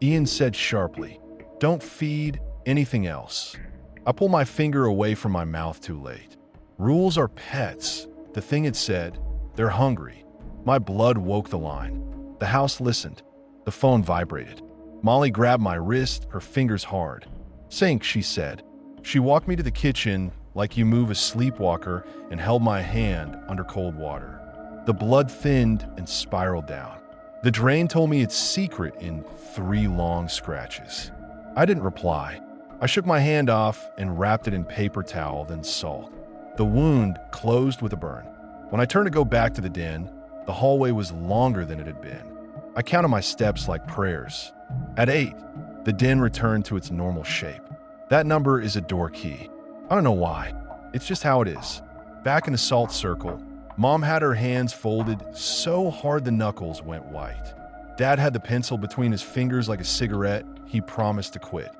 Ian said sharply. Don't feed anything else. I pulled my finger away from my mouth too late. Rules are pets, the thing had said. They're hungry. My blood woke the line. The house listened. The phone vibrated. Molly grabbed my wrist, her fingers hard. Sink, she said. She walked me to the kitchen like you move a sleepwalker and held my hand under cold water. The blood thinned and spiraled down. The drain told me its secret in 3 long scratches. I didn't reply. I shook my hand off and wrapped it in paper towel, then salt. The wound closed with a burn. When I turned to go back to the den, the hallway was longer than it had been. I counted my steps like prayers. At 8, the den returned to its normal shape. That number is a door key. I don't know why. It's just how it is. Back in the salt circle, Mom had her hands folded so hard the knuckles went white. Dad had the pencil between his fingers like a cigarette. He promised to quit.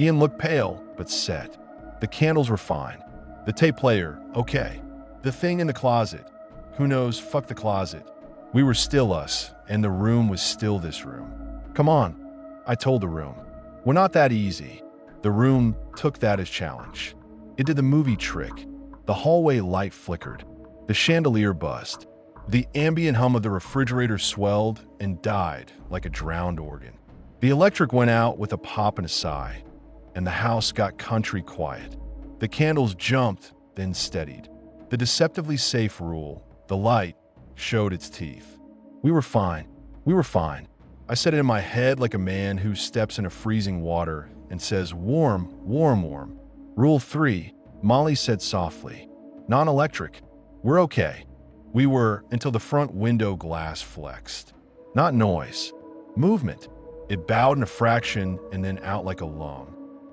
Ian looked pale, but set. The candles were fine. The tape player, okay. The thing in the closet, who knows, fuck the closet. We were still us, and the room was still this room. Come on, I told the room. We're not that easy. The room took that as challenge. It did the movie trick. The hallway light flickered. The chandelier buzzed. The ambient hum of the refrigerator swelled and died like a drowned organ. The electric went out with a pop and a sigh, and the house got country quiet. The candles jumped, then steadied. The deceptively safe rule, the light, showed its teeth. We were fine. We were fine. I said it in my head like a man who steps into freezing water and says, warm, warm, warm. Rule 3, Molly said softly. Non-electric. We're okay. We were until the front window glass flexed. Not noise. Movement. It bowed in a fraction and then out like a lung.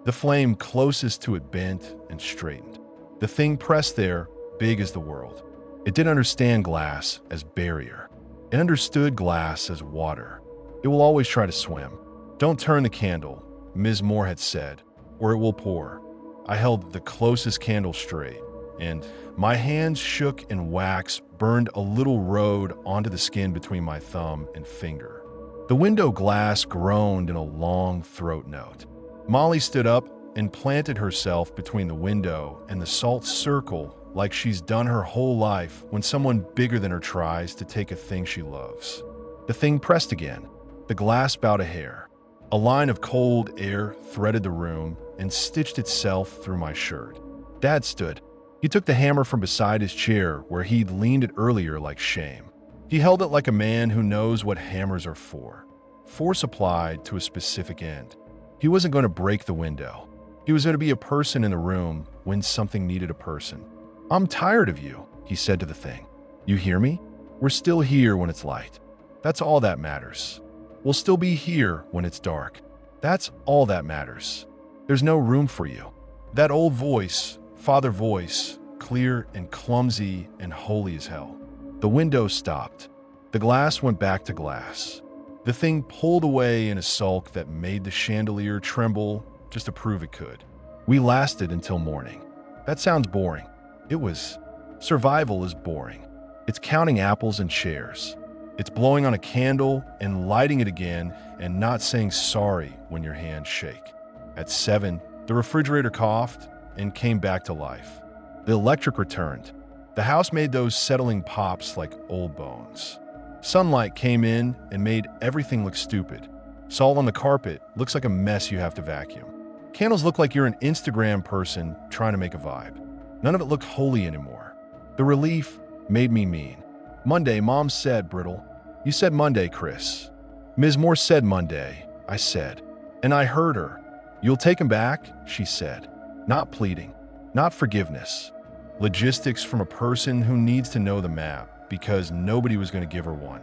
The flame closest to it bent and straightened. The thing pressed there, big as the world. It didn't understand glass as barrier. It understood glass as water. It will always try to swim. Don't turn the candle, Ms. Moore had said, or it will pour. I held the closest candle straight, and my hands shook and wax burned a little road onto the skin between my thumb and finger. The window glass groaned in a long throat note. Molly stood up and planted herself between the window and the salt circle like she's done her whole life when someone bigger than her tries to take a thing she loves. The thing pressed again. The glass bowed a hair. A line of cold air threaded the room and stitched itself through my shirt. Dad stood. He took the hammer from beside his chair where he'd leaned it earlier like shame. He held it like a man who knows what hammers are for. Force applied to a specific end. He wasn't going to break the window. He was going to be a person in the room when something needed a person. "I'm tired of you," he said to the thing. "You hear me? We're still here when it's light. That's all that matters. We'll still be here when it's dark. That's all that matters. There's no room for you." That old voice, father voice, clear and clumsy and holy as hell. The window stopped. The glass went back to glass. The thing pulled away in a sulk that made the chandelier tremble just to prove it could. We lasted until morning. That sounds boring. It was. Survival is boring. It's counting apples and chairs. It's blowing on a candle and lighting it again and not saying sorry when your hands shake. At 7, the refrigerator coughed and came back to life. The electric returned. The house made those settling pops like old bones. Sunlight came in and made everything look stupid. Salt on the carpet looks like a mess you have to vacuum. Candles look like you're an Instagram person trying to make a vibe. None of it looked holy anymore. The relief made me mean. "Monday," Mom said, brittle. "You said Monday, Chris." "Ms. Moore said Monday," I said. And I heard her. "You'll take him back," she said. Not pleading, not forgiveness. Logistics from a person who needs to know the map because nobody was going to give her one.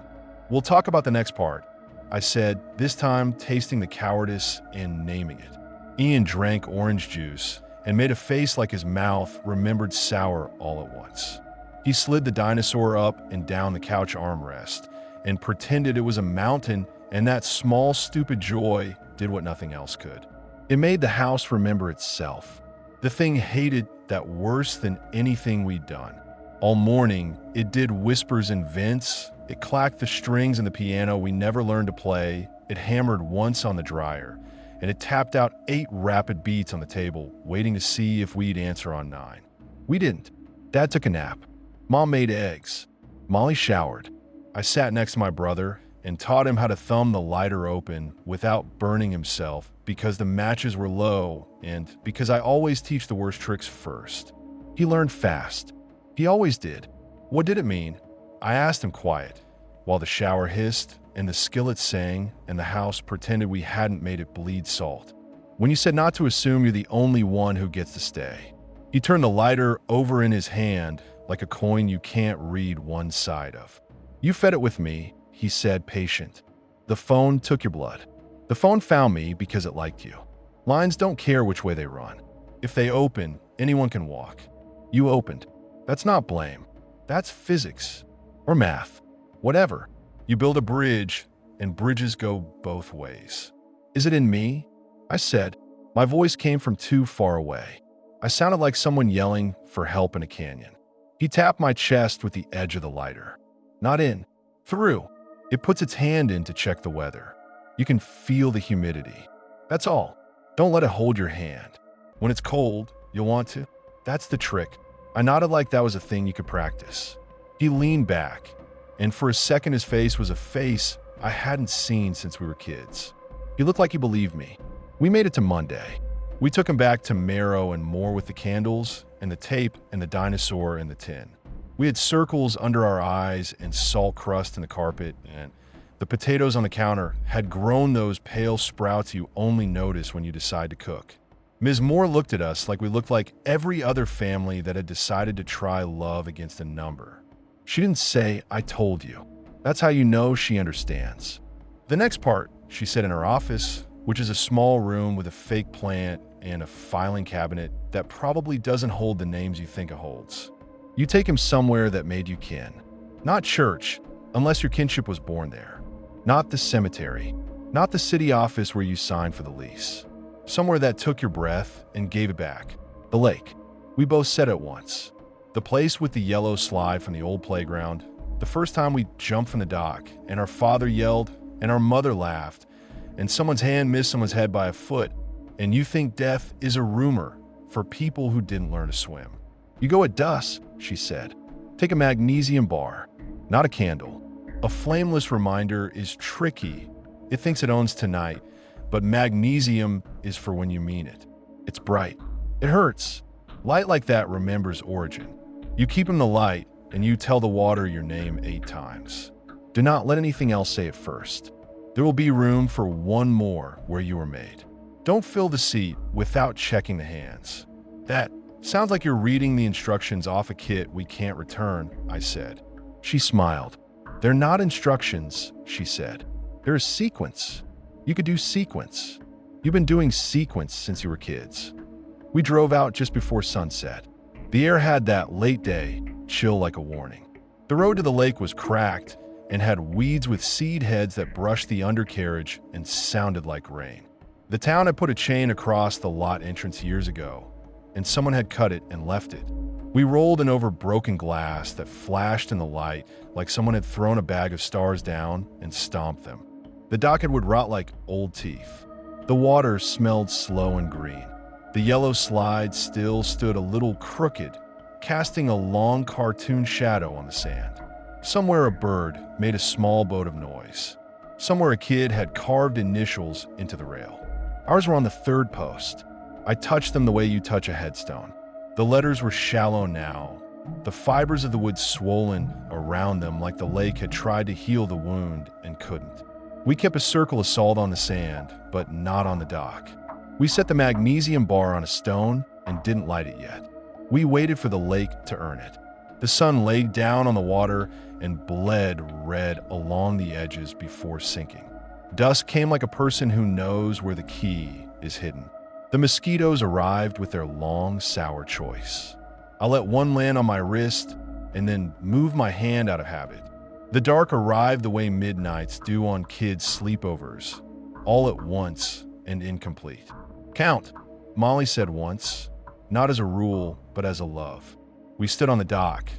"We'll talk about the next part," I said, this time tasting the cowardice and naming it. Ian drank orange juice and made a face like his mouth remembered sour all at once. He slid the dinosaur up and down the couch armrest and pretended it was a mountain, and that small, stupid joy did what nothing else could. It made the house remember itself. The thing hated that worse than anything we'd done. All morning, it did whispers and vents. It clacked the strings in the piano we never learned to play. It hammered once on the dryer, and it tapped out 8 rapid beats on the table, waiting to see if we'd answer on 9. We didn't. Dad took a nap. Mom made eggs. Molly showered. I sat next to my brother and taught him how to thumb the lighter open without burning himself because the matches were low and because I always teach the worst tricks first. He learned fast. He always did. What did it mean? I asked him quiet, while the shower hissed and the skillet sang and the house pretended we hadn't made it bleed salt. "When you said not to assume you're the only one who gets to stay." He turned the lighter over in his hand like a coin you can't read one side of. "You fed it with me," he said, patient. "The phone took your blood. The phone found me because it liked you. Lines don't care which way they run. If they open, anyone can walk. You opened. That's not blame. That's physics. Or math. Whatever. You build a bridge, and bridges go both ways." "Is it in me?" I said. My voice came from too far away. I sounded like someone yelling for help in a canyon. He tapped my chest with the edge of the lighter. "Not in. Through. It puts its hand in to check the weather. You can feel the humidity. That's all. Don't let it hold your hand. When it's cold, you'll want to. That's the trick." I nodded like that was a thing you could practice. He leaned back, and for a second his face was a face I hadn't seen since we were kids. He looked like he believed me. We made it to Monday. We took him back to Marrow and Moore with the candles and the tape and the dinosaur and the tin. We had circles under our eyes and salt crust in the carpet, and the potatoes on the counter had grown those pale sprouts you only notice when you decide to cook. Ms. Moore looked at us like we looked like every other family that had decided to try love against a number. She didn't say, "I told you." That's how you know she understands. "The next part," she said in her office, which is a small room with a fake plant and a filing cabinet that probably doesn't hold the names you think it holds. "You take him somewhere that made you kin. Not church, unless your kinship was born there. Not the cemetery. Not the city office where you signed for the lease. Somewhere that took your breath and gave it back. The lake. We both said it once. The place with the yellow slide from the old playground. The first time we jumped from the dock, and our father yelled, and our mother laughed, and someone's hand missed someone's head by a foot, and you think death is a rumor for people who didn't learn to swim. You go at dusk, she said. Take a magnesium bar, not a candle. A flameless reminder is tricky. It thinks it owns tonight, but magnesium is for when you mean it. It's bright. It hurts. Light like that remembers origin. You keep in the light, and you tell the water your name 8 times. Do not let anything else say it first. There will be room for one more where you were made. Don't fill the seat without checking the hands. That sounds like you're reading the instructions off a kit we can't return, I said. She smiled. They're not instructions, she said. They're a sequence. You could do sequence. You've been doing sequence since you were kids. We drove out just before sunset. The air had that late day chill like a warning. The road to the lake was cracked and had weeds with seed heads that brushed the undercarriage and sounded like rain. The town had put a chain across the lot entrance years ago, and someone had cut it and left it. We rolled in over broken glass that flashed in the light like someone had thrown a bag of stars down and stomped them. The docket would rot like old teeth. The water smelled slow and green. The yellow slide still stood a little crooked, casting a long cartoon shadow on the sand. Somewhere a bird made a small boat of noise. Somewhere a kid had carved initials into the rail. Ours were on the 3rd post. I touched them the way you touch a headstone. The letters were shallow now, the fibers of the wood swollen around them like the lake had tried to heal the wound and couldn't. We kept a circle of salt on the sand, but not on the dock. We set the magnesium bar on a stone and didn't light it yet. We waited for the lake to earn it. The sun laid down on the water and bled red along the edges before sinking. Dusk came like a person who knows where the key is hidden. The mosquitoes arrived with their long, sour choice. I let one land on my wrist and then moved my hand out of habit. The dark arrived the way midnights do on kids' sleepovers, all at once and incomplete. Count, Molly said once, not as a rule, but as a love. We stood on the dock.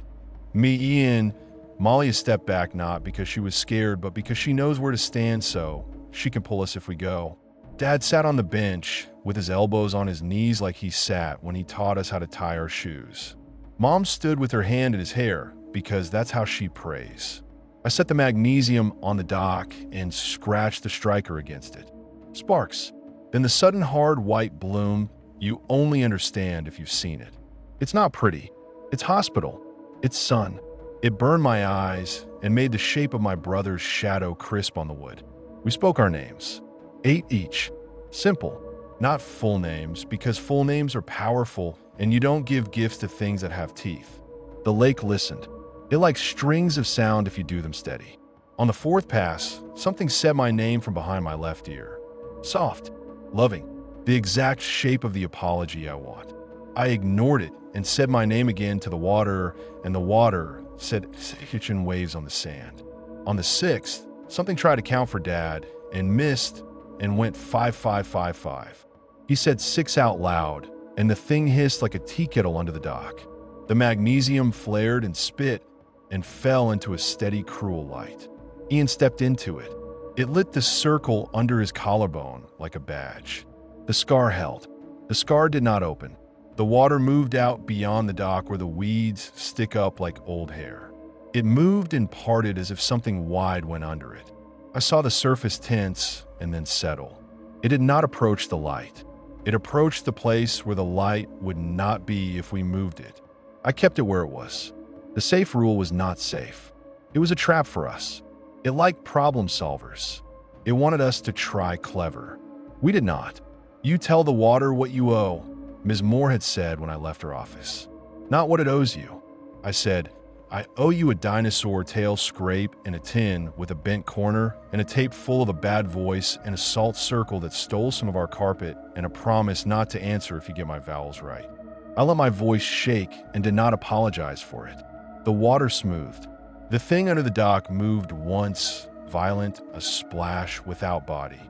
Me, Ian, Molly a step back not because she was scared, but because she knows where to stand so she can pull us if we go. Dad sat on the bench with his elbows on his knees like he sat when he taught us how to tie our shoes. Mom stood with her hand in his hair because that's how she prays. I set the magnesium on the dock and scratched the striker against it. Sparks. Then the sudden hard white bloom you only understand if you've seen it. It's not pretty. It's hospital. It's sun. It burned my eyes and made the shape of my brother's shadow crisp on the wood. We spoke our names. 8 each. Simple. Not full names, because full names are powerful and you don't give gifts to things that have teeth. The lake listened. It likes strings of sound if you do them steady. On the 4th pass, something said my name from behind my left ear. Soft. Loving. The exact shape of the apology I want. I ignored it and said my name again to the water, and the water said kitchen waves on the sand. On the 6th, something tried to count for Dad and missed and went 5555. He said 6 out loud, and the thing hissed like a tea kettle under the dock. The magnesium flared and spit and fell into a steady, cruel light. Ian stepped into it. It lit the circle under his collarbone like a badge. The scar held. The scar did not open. The water moved out beyond the dock where the weeds stick up like old hair. It moved and parted as if something wide went under it. I saw the surface tense and then settle. It did not approach the light. It approached the place where the light would not be if we moved it. I kept it where it was. The safe rule was not safe. It was a trap for us. It liked problem solvers. It wanted us to try clever. We did not. You tell the water what you owe, Ms. Moore had said when I left her office. Not what it owes you. I said, I owe you a dinosaur tail scrape in a tin with a bent corner and a tape full of a bad voice and a salt circle that stole some of our carpet and a promise not to answer if you get my vowels right. I let my voice shake and did not apologize for it. The water smoothed. The thing under the dock moved once violent, a splash without body.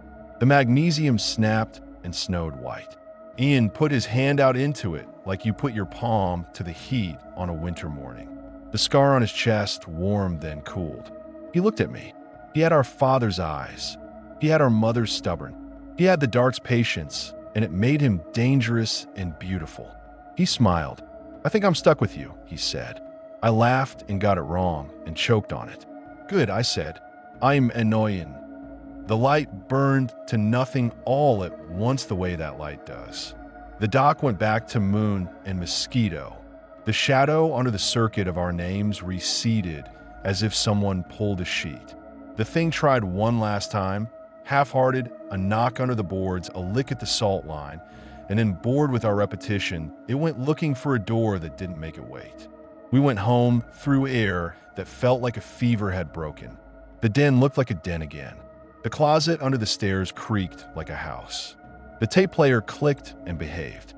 The magnesium snapped and snowed white. Ian put his hand out into it like you put your palm to the heat on a winter morning. The scar on his chest warmed then cooled. He looked at me. He had our father's eyes. He had our mother's stubborn. He had the dark's patience, and it made him dangerous and beautiful. He smiled. "I think I'm stuck with you," he said. I laughed and got it wrong and choked on it. "Good," I said. "I'm annoying." The light burned to nothing all at once the way that light does. The dock went back to moon and mosquito. The shadow under the circuit of our names receded as if someone pulled a sheet. The thing tried one last time, half-hearted, a knock under the boards, a lick at the salt line, and then, bored with our repetition, it went looking for a door that didn't make it wait. We went home through air that felt like a fever had broken. The den looked like a den again. The closet under the stairs creaked like a house. The tape player clicked and behaved.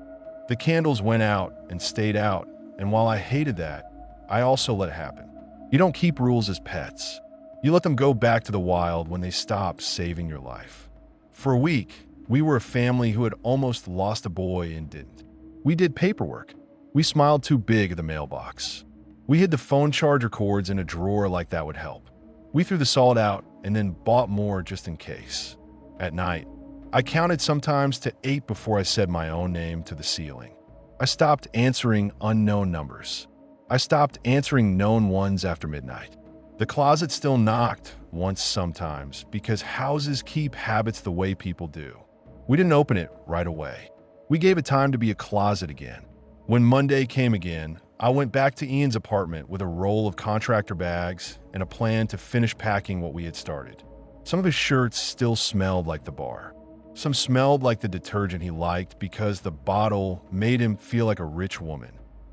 The candles went out and stayed out, and while I hated that, I also let it happen. You don't keep rules as pets. You let them go back to the wild when they stop saving your life. For a week, we were a family who had almost lost a boy and didn't. We did paperwork. We smiled too big at the mailbox. We hid the phone charger cords in a drawer like that would help. We threw the salt out and then bought more just in case. At night, I counted sometimes to 8 before I said my own name to the ceiling. I stopped answering unknown numbers. I stopped answering known ones after midnight. The closet still knocked once sometimes because houses keep habits the way people do. We didn't open it right away. We gave it time to be a closet again. When Monday came again, I went back to Ian's apartment with a roll of contractor bags and a plan to finish packing what we had started. Some of his shirts still smelled like the bar. Some smelled like the detergent he liked because the bottle made him feel like a rich woman.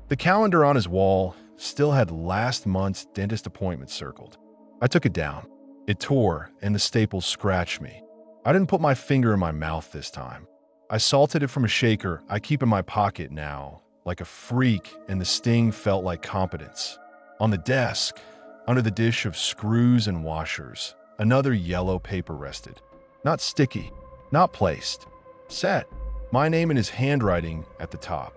The calendar on his wall still had last month's dentist appointment circled. I took it down. It tore and the staples scratched me. I didn't put my finger in my mouth this time. I salted it from a shaker I keep in my pocket now, like a freak, and the sting felt like competence. On the desk, under the dish of screws and washers, another yellow paper rested. Not sticky, not placed. Set. My name in his handwriting at the top.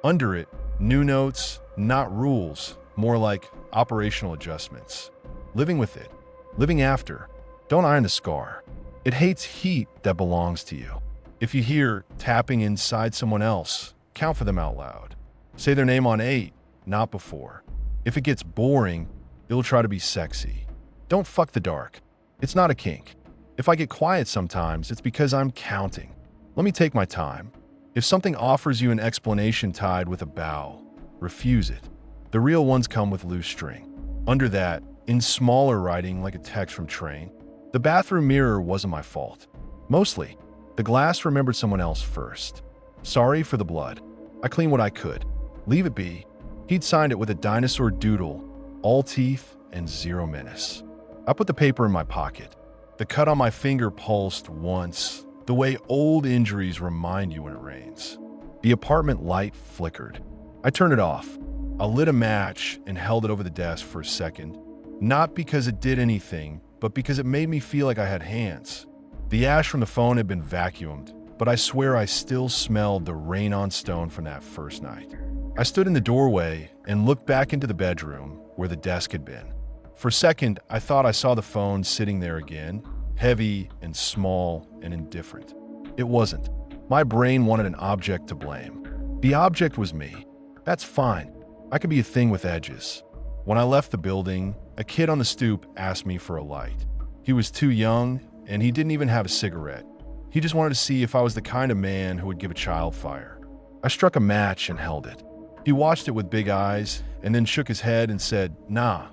Under it, new notes, not rules, more like operational adjustments. Living with it. Living after. Don't iron the scar. It hates heat that belongs to you. If you hear tapping inside someone else, count for them out loud. Say their name on 8, not before. If it gets boring, it'll try to be sexy. Don't fuck the dark. It's not a kink. If I get quiet sometimes, it's because I'm counting. Let me take my time. If something offers you an explanation tied with a bow, refuse it. The real ones come with loose string. Under that, in smaller writing like a text from train, the bathroom mirror wasn't my fault. Mostly, the glass remembered someone else first. Sorry for the blood. I cleaned what I could. Leave it be. He'd signed it with a dinosaur doodle, all teeth and zero menace. I put the paper in my pocket. The cut on my finger pulsed once, the way old injuries remind you when it rains. The apartment light flickered. I turned it off. I lit a match and held it over the desk for a second, not because it did anything, but because it made me feel like I had hands. The ash from the phone had been vacuumed, but I swear I still smelled the rain on stone from that first night. I stood in the doorway and looked back into the bedroom where the desk had been. For a second, I thought I saw the phone sitting there again, heavy and small and indifferent. It wasn't. My brain wanted an object to blame. The object was me. That's fine. I could be a thing with edges. When I left the building, a kid on the stoop asked me for a light. He was too young, and he didn't even have a cigarette. He just wanted to see if I was the kind of man who would give a child fire. I struck a match and held it. He watched it with big eyes and then shook his head and said, "Nah,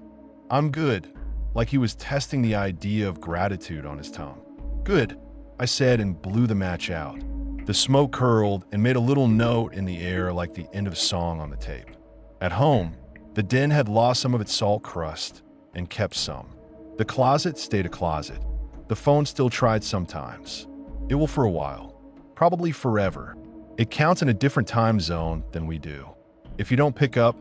I'm good," like he was testing the idea of gratitude on his tongue. "Good," I said and blew the match out. The smoke curled and made a little note in the air like the end of a song on the tape. At home, the den had lost some of its salt crust and kept some. The closet stayed a closet. The phone still tried sometimes. It will for a while. Probably forever. It counts in a different time zone than we do. If you don't pick up,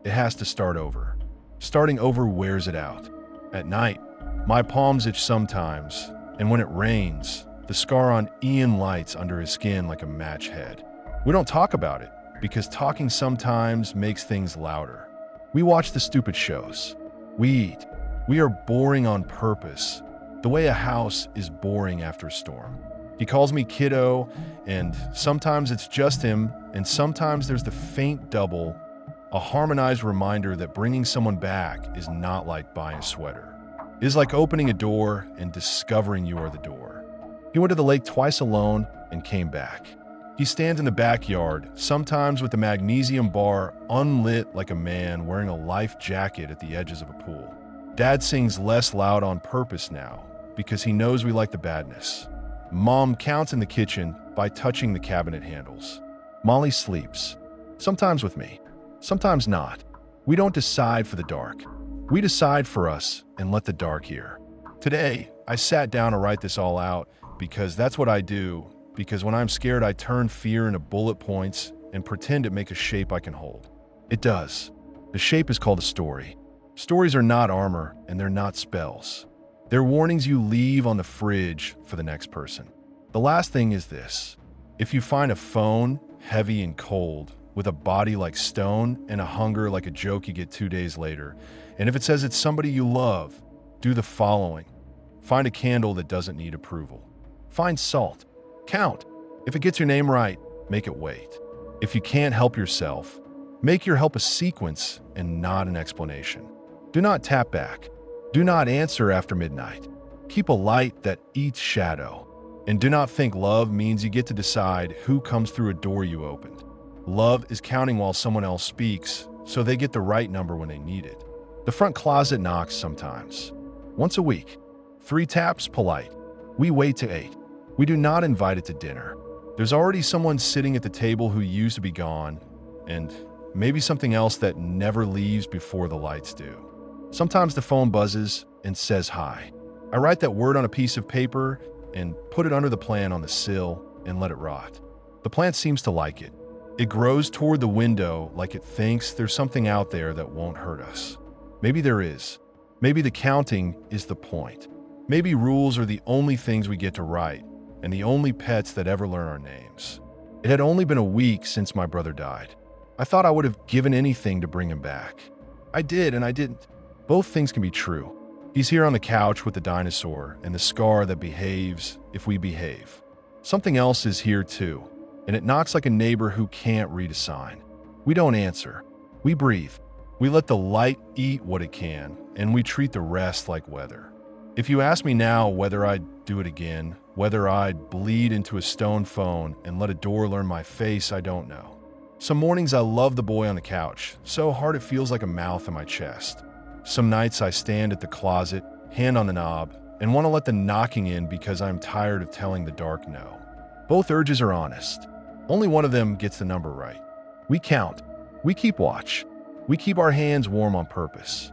it has to start over. Starting over wears it out. At night, My palms itch sometimes, and when it rains, the scar on Ian lights under his skin like a match head. We don't talk about it, because talking sometimes makes things louder. We watch the stupid shows. We eat. We are boring on purpose, the way a house is boring after a storm. He calls me kiddo, and sometimes it's just him, and sometimes there's the faint double, a harmonized reminder that bringing someone back is not like buying a sweater. It is like opening a door and discovering you are the door. He went to the lake twice alone and came back. He stands in the backyard, sometimes with the magnesium bar unlit like a man wearing a life jacket at the edges of a pool. Dad sings less loud on purpose now, because he knows we like the badness. Mom counts in the kitchen by touching the cabinet handles. Molly sleeps, sometimes with me, sometimes not. We don't decide for the dark. We decide for us and let the dark hear. Today, I sat down to write this all out because that's what I do, because when I'm scared, I turn fear into bullet points and pretend it makes a shape I can hold. It does. The shape is called a story. Stories are not armor, and they're not spells. They're warnings you leave on the fridge for the next person. The last thing is this. If you find a phone, heavy and cold, with a body like stone and a hunger like a joke you get 2 days later, and if it says it's somebody you love, do the following. Find a candle that doesn't need approval. Find salt. Count. If it gets your name right, make it wait. If you can't help yourself, make your help a sequence and not an explanation. Do not tap back. Do not answer after midnight. Keep a light that eats shadow. And do not think love means you get to decide who comes through a door you opened. Love is counting while someone else speaks, so they get the right number when they need it. The front closet knocks sometimes. Once a week. 3 taps, polite. We wait to 8. We do not invite it to dinner. There's already someone sitting at the table who used to be gone, and maybe something else that never leaves before the lights do. Sometimes the phone buzzes and says hi. I write that word on a piece of paper and put it under the plant on the sill and let it rot. The plant seems to like it. It grows toward the window like it thinks there's something out there that won't hurt us. Maybe there is. Maybe the counting is the point. Maybe rules are the only things we get to write and the only pets that ever learn our names. It had only been a week since my brother died. I thought I would have given anything to bring him back. I did and I didn't. Both things can be true. He's here on the couch with the dinosaur and the scar that behaves if we behave. Something else is here too, and it knocks like a neighbor who can't read a sign. We don't answer. We breathe. We let the light eat what it can, and we treat the rest like weather. If you ask me now whether I'd do it again, whether I'd bleed into a stone phone and let a door learn my face, I don't know. Some mornings I love the boy on the couch, so hard it feels like a mouth in my chest. Some nights I stand at the closet, hand on the knob, and want to let the knocking in because I'm tired of telling the dark no. Both urges are honest. Only one of them gets the number right. We count. We keep watch. We keep our hands warm on purpose.